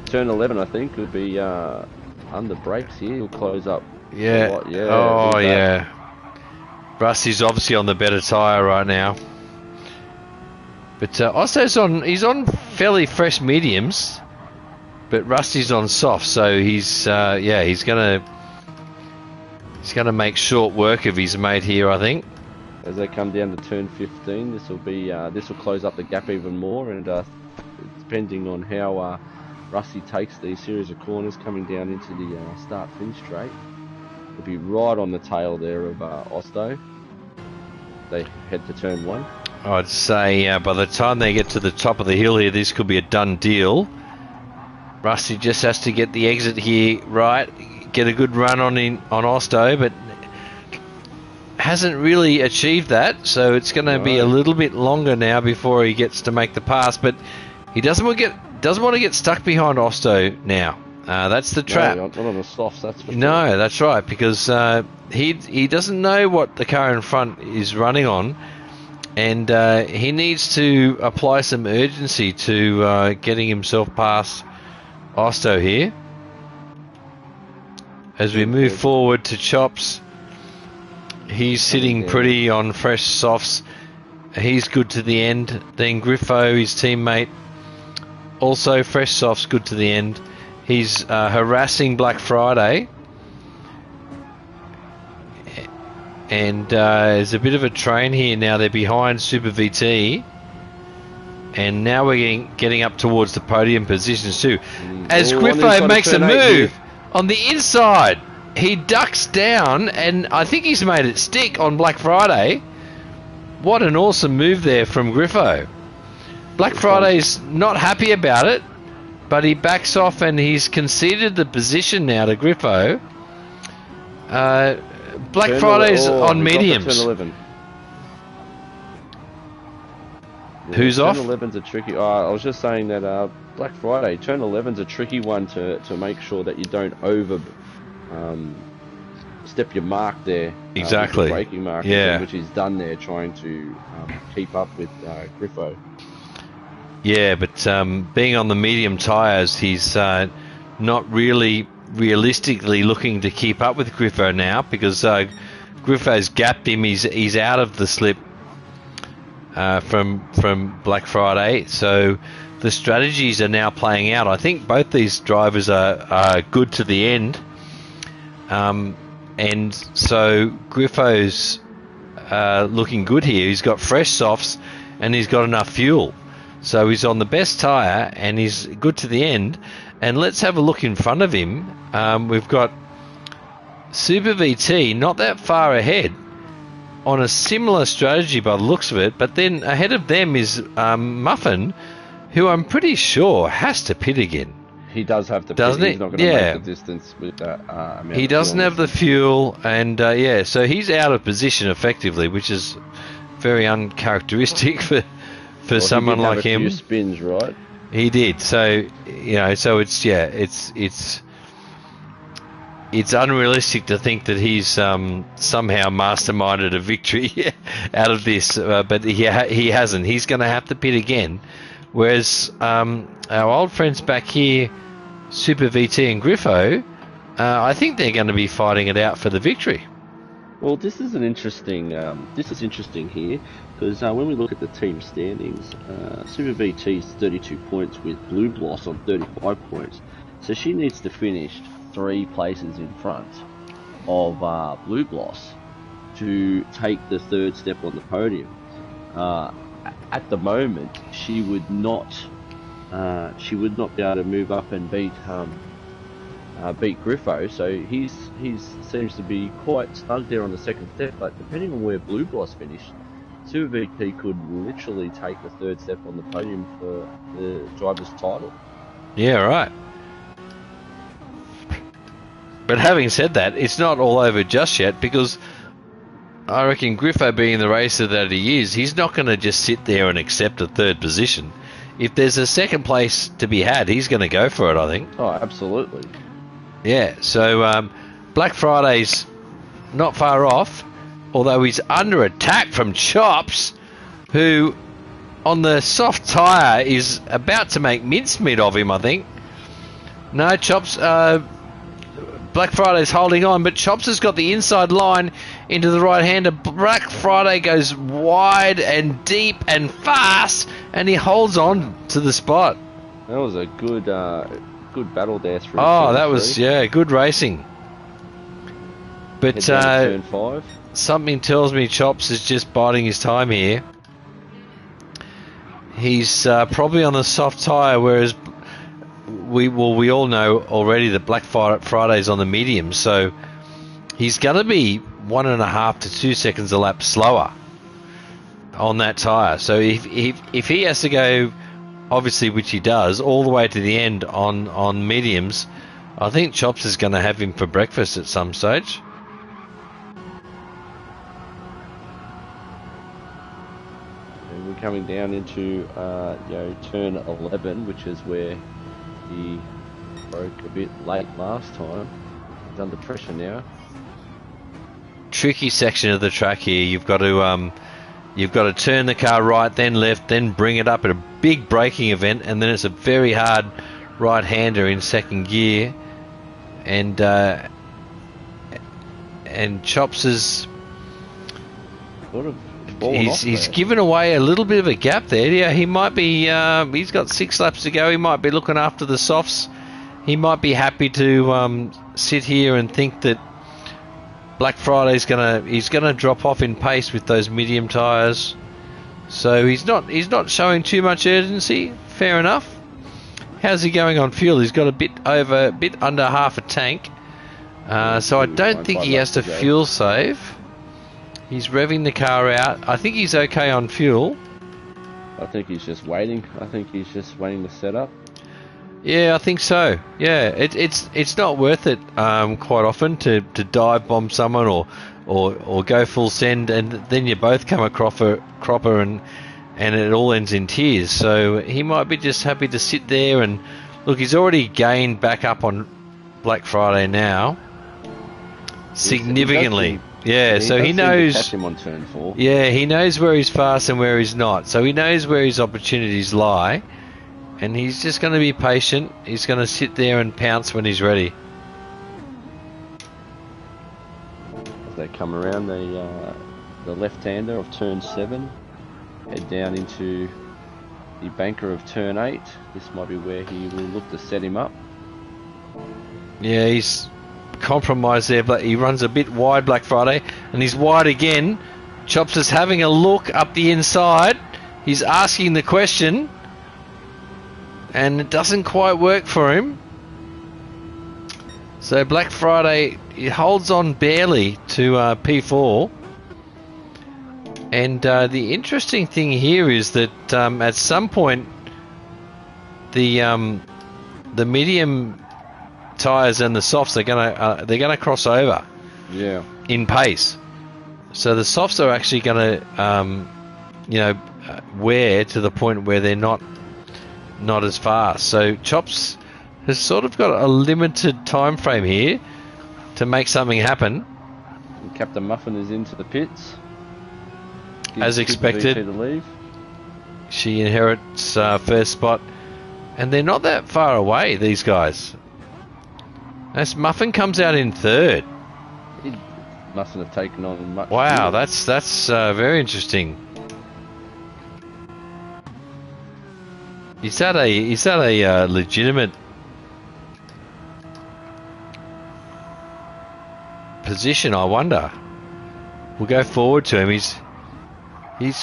Turn 11, I think, would be under brakes here. He'll close up. Yeah. Oh, yeah. Rusty's obviously on the better tyre right now. But Osto's he's on fairly fresh mediums, but Rusty's on soft, so he's gonna make short work of his mate here, I think. As they come down to turn 15, this will close up the gap even more, and depending on how Rusty takes these series of corners coming down into the start-finish straight, it'll be right on the tail there of Osto. They head to turn 1. I'd say by the time they get to the top of the hill here, this could be a done deal. Rusty just has to get the exit here right, get a good run on Osto, but hasn't really achieved that, so it's going to be a little bit longer now before he gets to make the pass. But he doesn't want to get stuck behind Osto now. That's the trap. No, not on the softs, that's for sure. No, that's right, because he doesn't know what the car in front is running on, and he needs to apply some urgency to getting himself past Osto here. As we move forward to Chops, he's sitting pretty on fresh softs. He's good to the end. Then Griffo, his teammate, also fresh softs, good to the end. He's harassing Black Friday. And there's a bit of a train here now. They're behind Super VT. And now we're getting up towards the podium positions too. As Griffo makes a move on the inside, he ducks down, and I think he's made it stick on Black Friday. What an awesome move there from Griffo. Black Friday's not happy about it, but he backs off and he's conceded the position now to Griffo. Black Friday's on mediums. Turn 11. Yeah, Who's off? Turn 11's a tricky. I was just saying that Black Friday, turn 11's a tricky one to make sure that you don't over step your mark there. Exactly. The braking mark, yeah. Which he's done there, trying to keep up with Griffo. Yeah, but being on the medium tyres, he's not really realistically looking to keep up with Griffo now, because Griffo's gapped him. He's out of the slip from Black Friday, so the strategies are now playing out. I think both these drivers are good to the end, and so Griffo's looking good here. He's got fresh softs and he's got enough fuel. So he's on the best tyre and he's good to the end. And let's have a look in front of him. We've got Super VT not that far ahead on a similar strategy by the looks of it. But then ahead of them is Muffin, who I'm pretty sure has to pit again. He does have to pit. Doesn't he? He's not going to make the distance with that amount. He doesn't have the fuel, and so he's out of position effectively, which is very uncharacteristic for someone like him. He did have a few spins, right? He did. So so it's unrealistic to think that he's somehow masterminded a victory out of this, but he hasn't. He's going to have to pit again. Whereas our old friends back here, Super VT and Griffo, I think they're going to be fighting it out for the victory. Well, this is interesting here, because when we look at the team standings, Super VT's 32 points with Blue Bloss on 35 points, so she needs to finish 3 places in front of Blue Gloss to take the third step on the podium. At the moment, she would not be able to move up and beat Griffo. So he seems to be quite snug there on the second step. But depending on where Blue Gloss finished, Super VP could literally take the third step on the podium for the driver's title. Yeah, right. But having said that, it's not all over just yet, because I reckon Griffo, being the racer that he is, he's not going to just sit there and accept a third position. If there's a second place to be had, he's going to go for it, I think. Oh, absolutely. Yeah, so Black Friday's not far off, although he's under attack from Chops, who on the soft tyre is about to make mincemeat of him, I think. No, Chops... Black Friday's holding on, but Chops has got the inside line into the right-hander. Black Friday goes wide and deep and fast, and he holds on to the spot. That was a good battle there through. Oh, that was, yeah, good racing. But turn 5. Something tells me Chops is just biding his time here. He's probably on the soft tyre, whereas we all know already that Black Friday's on the medium, so he's going to be 1.5 to 2 seconds a lap slower on that tyre. So if he has to go, obviously, which he does, all the way to the end on mediums, I think Chops is going to have him for breakfast at some stage. And we're coming down into turn 11, which is where he broke a bit late last time. He's under pressure now. Tricky section of the track here. You've got to turn the car right, then left, then bring it up at a big braking event, and then it's a very hard right-hander in second gear. And Chops is Sort of he's given away a little bit of a gap there. Yeah, he might be. He's got 6 laps to go. He might be looking after the softs. He might be happy to sit here and think that Black Friday's gonna drop off in pace with those medium tyres. So he's not showing too much urgency. Fair enough. How's he going on fuel? He's got a bit under half a tank. So I don't think he has to fuel save. He's revving the car out. I think he's okay on fuel. I think he's just waiting. I think he's just waiting to set up. Yeah, I think so. Yeah, it's not worth it quite often to dive bomb someone or go full send, and then you both come a cropper and it all ends in tears. So he might be just happy to sit there and look. He's already gained back up on Black Friday now, significantly. Yeah, so he knows. Catch him on turn 4. Yeah, he knows where he's fast and where he's not. So he knows where his opportunities lie, and he's just going to be patient. He's going to sit there and pounce when he's ready. As they come around the left-hander of turn 7, head down into the banker of turn 8. This might be where he will look to set him up. Yeah, he's compromised there, but he runs a bit wide, Black Friday, and he's wide again. Chops is having a look up the inside. He's asking the question, and it doesn't quite work for him. So Black Friday, he holds on barely to P4. And the interesting thing here is that at some point the medium tyres and the softs they're gonna cross over. Yeah. In pace. So the softs are actually gonna wear to the point where they're not as fast. So Chops has sort of got a limited time frame here to make something happen. And Captain Muffin is into the pits. As expected. To leave. She inherits first spot, and they're not that far away, these guys. As Muffin comes out in third. He mustn't have taken on much. Wow, that's very interesting. Is that a legitimate position, I wonder. We'll go forward to him. He's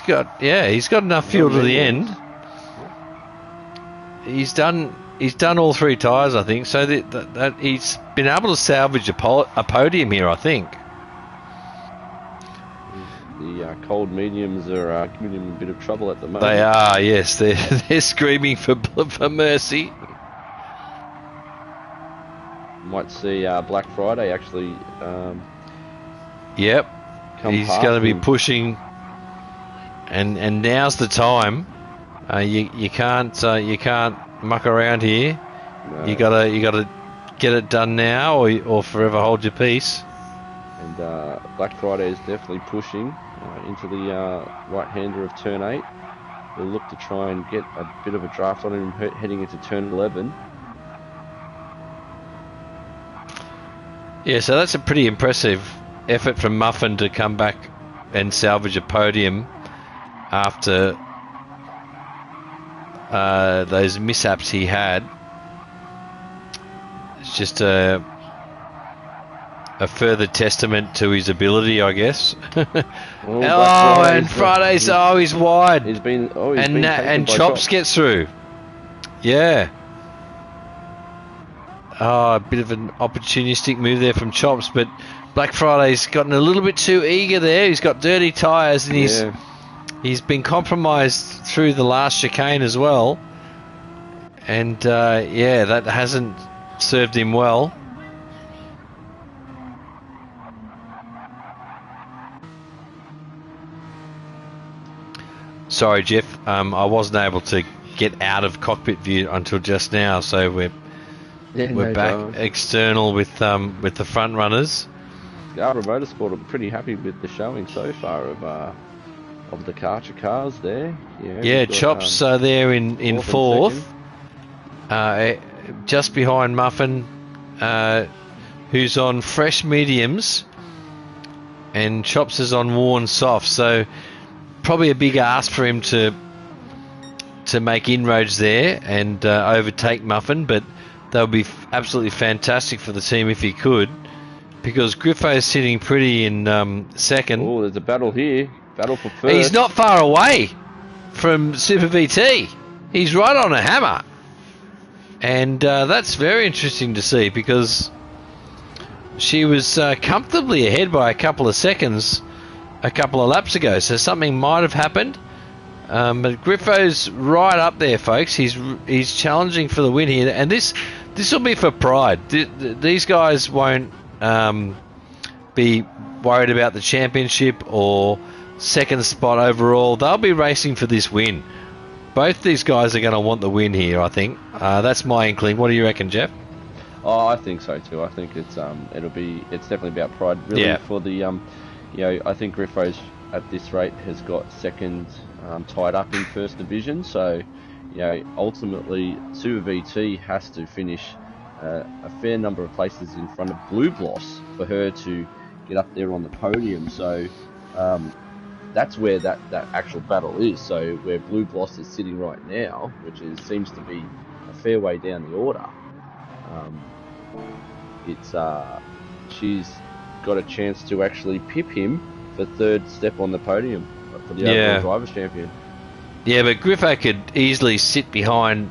got enough fuel to the end. He's done all 3 tyres, I think. So that he's been able to salvage a podium here, I think. The cold mediums are giving him a bit of trouble at the moment. They are, yes. They're screaming for mercy. Might see Black Friday actually. Yep. He's going to be pushing, and now's the time. You can't muck around here. No. You gotta get it done now, or forever hold your peace. And Black Friday is definitely pushing into the right-hander of turn 8. We'll look to try and get a bit of a draft on him heading into turn 11. Yeah, so that's a pretty impressive effort from Muffin to come back and salvage a podium after those mishaps he had. It's just a further testament to his ability, I guess. And Friday's he's wide. And Chops gets through. Yeah. A bit of an opportunistic move there from Chops, but Black Friday's gotten a little bit too eager there. He's got dirty tyres, and he's been compromised through the last chicane as well. And that hasn't served him well. Sorry, Jeff. I wasn't able to get out of cockpit view until just now, so we're back external with the front runners. Scarborough Motorsport are pretty happy with the showing so far of the Karcher cars there. Yeah, Chops are there in fourth, just behind Muffin, who's on fresh mediums, and Chops is on worn soft. So probably a big ask for him to make inroads there and overtake Muffin, but that would be absolutely fantastic for the team if he could, because Griffo's sitting pretty in second. Oh, there's a battle here. Battle for first. He's not far away from Super VT. He's right on a hammer. And that's very interesting to see, because she was comfortably ahead by a couple of seconds a couple of laps ago. So something might have happened. But Griffo's right up there, folks. He's challenging for the win here. And this will be for pride. These guys won't be worried about the championship or second spot overall. They'll be racing for this win. Both these guys are going to want the win here, I think. That's my inkling. What do you reckon, Jeff? Oh, I think so too. I think it's definitely about pride, really. For the I think Griffo's at this rate has got second tied up in first division. So ultimately Super VT has to finish a fair number of places in front of Blue Bloss for her to get up there on the podium. So that's where that actual battle is. So where Blue Bloss is sitting right now, which seems to be a fair way down the order, she's got a chance to actually pip him for third step on the podium for the overall Drivers' Champion. Yeah, but Griffo could easily sit behind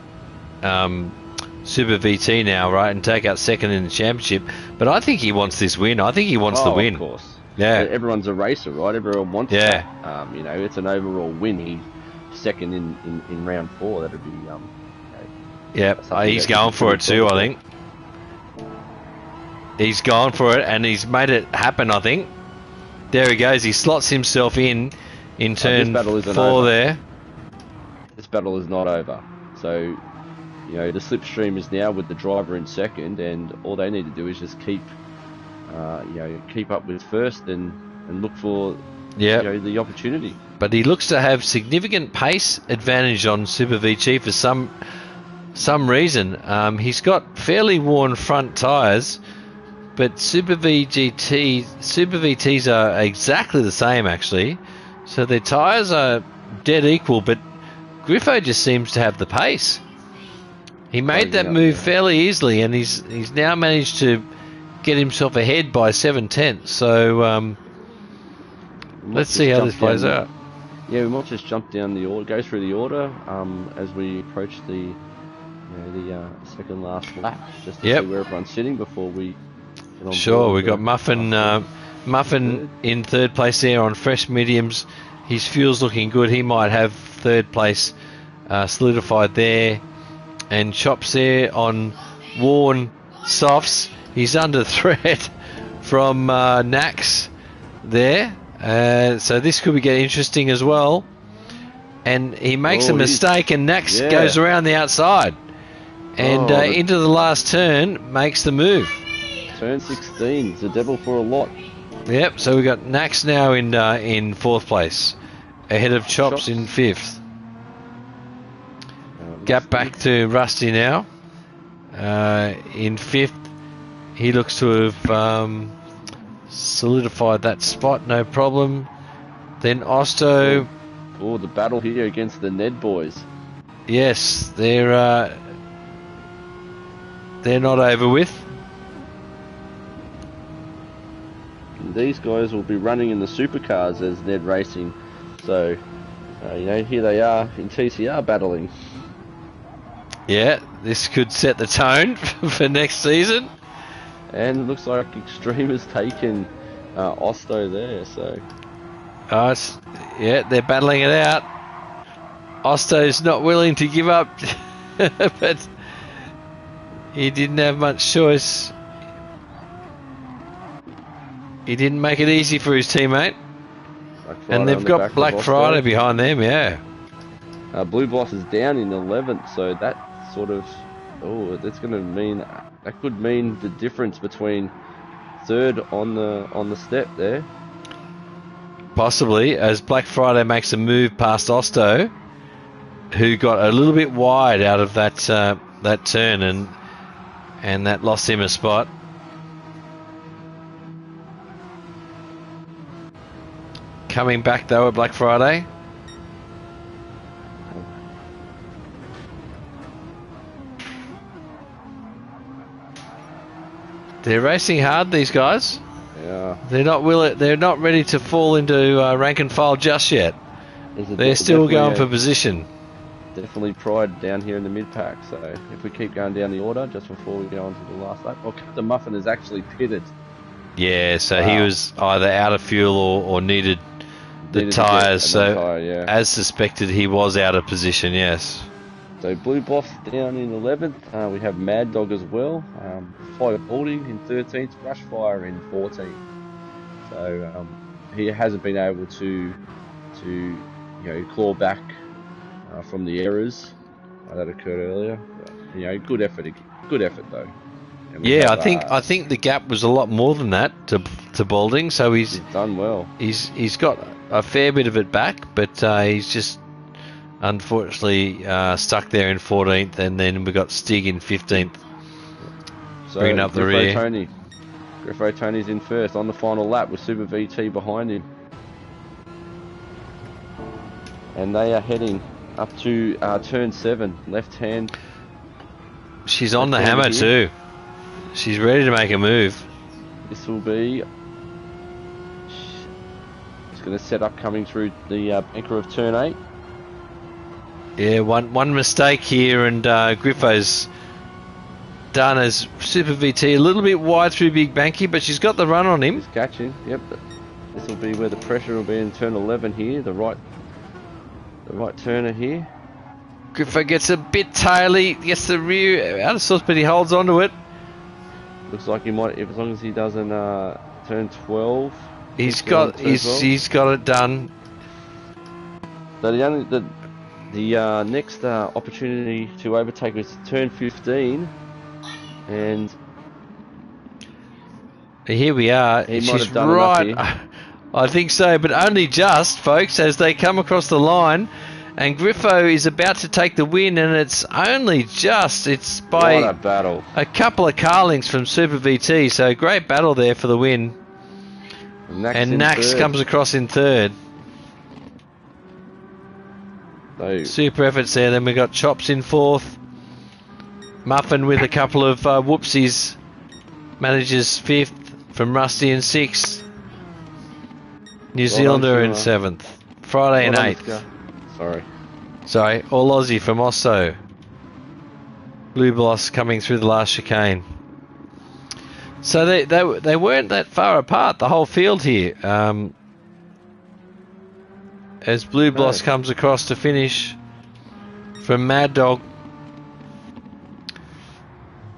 Super VT now, right, and take out second in the championship. But I think he wants this win. I think he wants the win. Of course. Yeah. Everyone's a racer, right? Everyone wants that. It's an overall win. He's second in round 4. That'd be he's going for it too, I think. He's gone for it, and he's made it happen, I think. There he goes. He slots himself in turn 4 there. This battle is not over. So, the slipstream is now with the driver in second, and all they need to do is just keep up with first and look for the opportunity. But he looks to have significant pace advantage on Super VT for some reason. He's got fairly worn front tyres, but Super VTs are exactly the same, actually. So their tyres are dead equal, but Griffo just seems to have the pace. He made that move fairly easily, and he's now managed to get himself ahead by 7/10. So let's see how this plays out. Yeah, we might just jump down the order, go through the order as we approach the second last lap, just to see where everyone's sitting before we get on. Sure, we've got Muffin in third place there on fresh mediums. His fuel's looking good. He might have third place solidified there. And Chops there on worn softs. He's under threat from Nax there. So this could be getting interesting as well. And he makes a mistake, and Nax goes around the outside. And into the last turn, makes the move. Turn 16, it's a devil for a lot. Yep, so we've got Nax now in fourth place, ahead of Chops in fifth. Gap back to Rusty now. In fifth, he looks to have solidified that spot, no problem. Then Osto. Oh, the battle here against the Ned boys. Yes, they're not over with. And these guys will be running in the supercars as Ned Racing. So, here they are in TCR battling. Yeah, this could set the tone for next season. And it looks like Extreme has taken Osto there, so... yeah, they're battling it out. Osto's not willing to give up, but he didn't have much choice. He didn't make it easy for his teammate. And they've got Black Friday behind them, yeah. Blue Boss is down in 11th, so that sort of... that's going to mean... That could mean the difference between third on the step there. Possibly, as Black Friday makes a move past Osto, who got a little bit wide out of that turn, and that lost him a spot. Coming back though at Black Friday. They're racing hard, these guys. Yeah. They're not ready to fall into rank and file just yet. They're still going for position. Definitely pride down here in the mid pack. So if we keep going down the order just before we go on to the last lap, Captain Muffin is actually pitted. Yeah, so he was either out of fuel or needed the tyres. So as suspected, he was out of position. Yes. So Blue Boss down in 11th. We have Mad Dog as well. Fire Balding in 13th. Rushfire in 14th. So he hasn't been able to claw back from the errors that occurred earlier. But, good effort though. Yeah, I think the gap was a lot more than that to Balding. So he's done well. He's got a fair bit of it back, but he's just unfortunately stuck there in 14th, and then we got Stig in 15th. So bringing up the rear. Griffo Tony's in first on the final lap with Super VT behind him. And they are heading up to turn 7, left hand. She's on the hammer too. She's ready to make a move. This will be... It's going to set up coming through the banker of turn 8. Yeah, one mistake here, and Griffo's done as Super VT a little bit wide through Big Banky, but she's got the run on him. He's catching, yep. This will be where the pressure will be in turn 11 here, the right turner here. Griffo gets a bit taily, gets the rear out of sorts, but he holds onto it. Looks like he might, as long as he doesn't turn 12. He's got it done. So the next opportunity to overtake was turn 15, and here we are. He might She's have done right. enough here. I think so, but only just, folks, as they come across the line, and Griffo is about to take the win, and it's only just. It's by what a battle. A couple of car lengths from Super VT, so great battle there for the win. And Nax comes across in third. Super efforts there. Then we got Chops in fourth. Muffin with a couple of whoopsies manages 5th from Rusty in 6th. New Well Zealander done in to, 7th. Friday in well done 8th. Sorry. Sorry, all Aussie from Osso. Blue Bloss coming through the last chicane. So they weren't that far apart, the whole field here. As Blue Bloss comes across to finish from Mad Dog.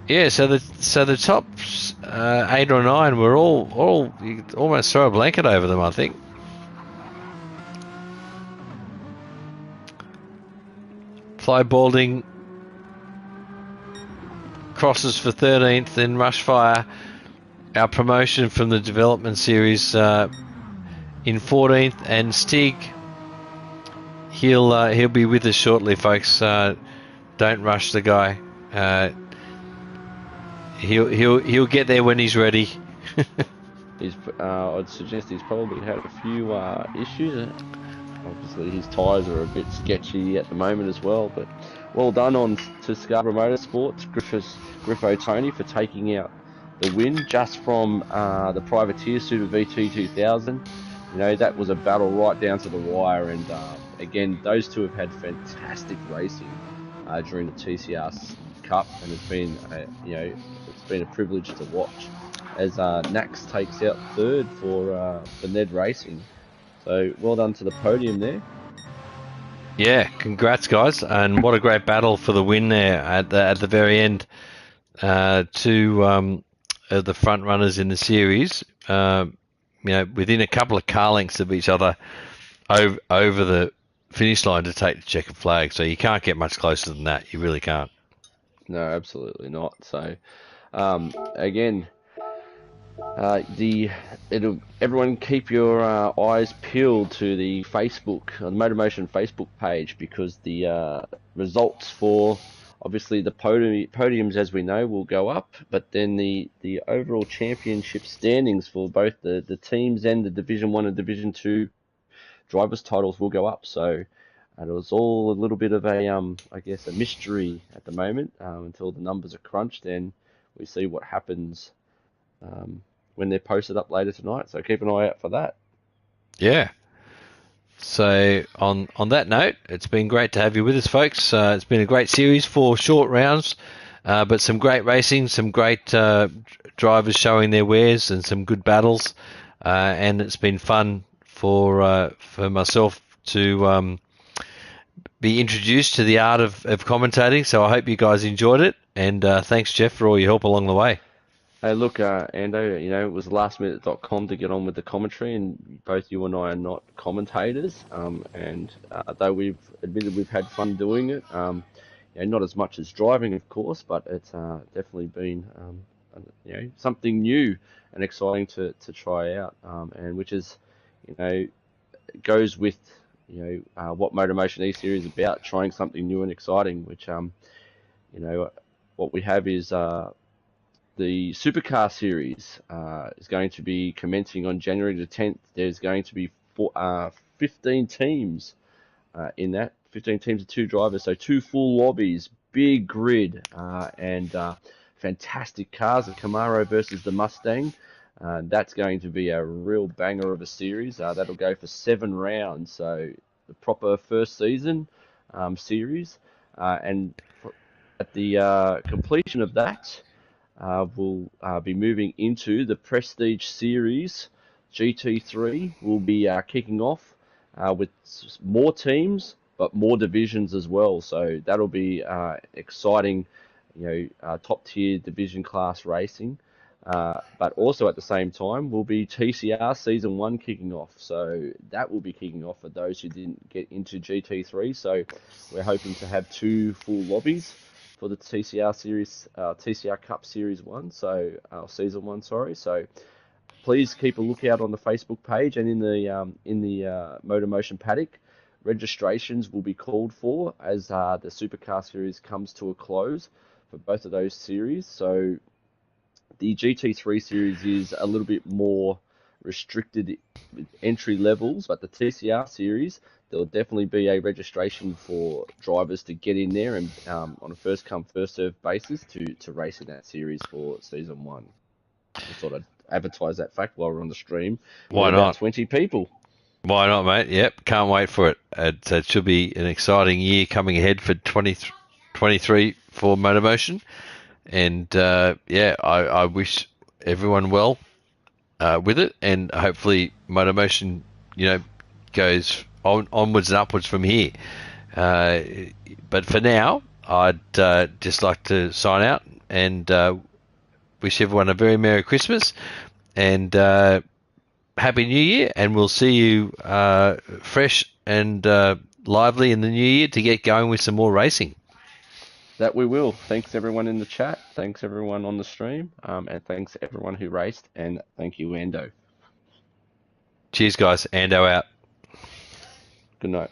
Yeah, so the top 8 or 9 were all you could almost throw a blanket over them, I think. Fly Balding crosses for 13th in Rushfire, our promotion from the development series, in 14th, and Stig, he'll be with us shortly, folks. Don't rush the guy. He'll get there when he's ready. I'd suggest he's probably had a few issues. Obviously, his tyres are a bit sketchy at the moment as well. But well done to Scarborough Motorsports, Griffo Tony, for taking out the win just from the Privateer Super VT 2000. You know, that was a battle right down to the wire. And again, those two have had fantastic racing during the TCR Cup, and it's been it's been a privilege to watch as Nax takes out 3rd for Ned Racing. So well done to the podium there. Yeah, congrats guys, and what a great battle for the win there at the very end. To the front runners in the series, within a couple of car lengths of each other over the finish line to take the checkered flag. So you can't get much closer than that. You really can't. No, absolutely not. So again, everyone keep your eyes peeled to the MotorMotion Facebook page, because the results for obviously the podiums, as we know, will go up, but then the overall championship standings for both the teams and the Division 1 and Division 2 drivers' titles will go up. So it was all a little bit of a mystery at the moment, until the numbers are crunched and we see what happens when they're posted up later tonight. So keep an eye out for that. Yeah. So on that note, it's been great to have you with us, folks. It's been a great series, 4 short rounds, but some great racing, some great drivers showing their wares, and some good battles. And it's been fun for myself to be introduced to the art of commentating. So I hope you guys enjoyed it, and thanks, Jeff, for all your help along the way. Hey, look, Ando, it was lastminute.com to get on with the commentary, and both you and I are not commentators. And though we've admitted we've had fun doing it, not as much as driving, of course, but it's definitely been, something new and exciting to try out, and which is, goes with, what MotorMotion E-Series is about, trying something new and exciting, which, what we have is, the Supercar Series is going to be commencing on January the 10th. There's going to be 15 teams in that. 15 teams of 2 drivers, so 2 full lobbies, big grid, and fantastic cars. The Camaro versus the Mustang. That's going to be a real banger of a series. That'll go for 7 rounds, so the proper first season series. And at the completion of that, we'll be moving into the Prestige Series. GT3 will be kicking off with more teams, but more divisions as well. So that'll be exciting, top tier division class racing. But also at the same time will be TCR Season 1 kicking off. So that will be kicking off for those who didn't get into GT3. So we're hoping to have 2 full lobbies for the TCR series, TCR Cup Series 1, so Season 1, sorry. So please keep a lookout on the Facebook page and in the MotorMotion paddock. Registrations will be called for as the Supercar Series comes to a close for both of those series. So the GT3 series is a little bit more restricted entry levels, but the TCR series, there'll definitely be a registration for drivers to get in there and on a first come first served basis to race in that series for Season 1. I thought I'd advertise that fact while we're on the stream. Why We're about not? 20 people. Why not, mate? Yep, can't wait for it. It should be an exciting year coming ahead for 2023 for MotorMotion. And I wish everyone well with it, and hopefully MotorMotion, goes onwards and upwards from here. But for now, I'd just like to sign out and wish everyone a very Merry Christmas and Happy New Year, and we'll see you fresh and lively in the new year to get going with some more racing. That we will. Thanks everyone in the chat. Thanks everyone on the stream. And thanks everyone who raced. And thank you, Ando. Cheers, guys. Ando out. Good night.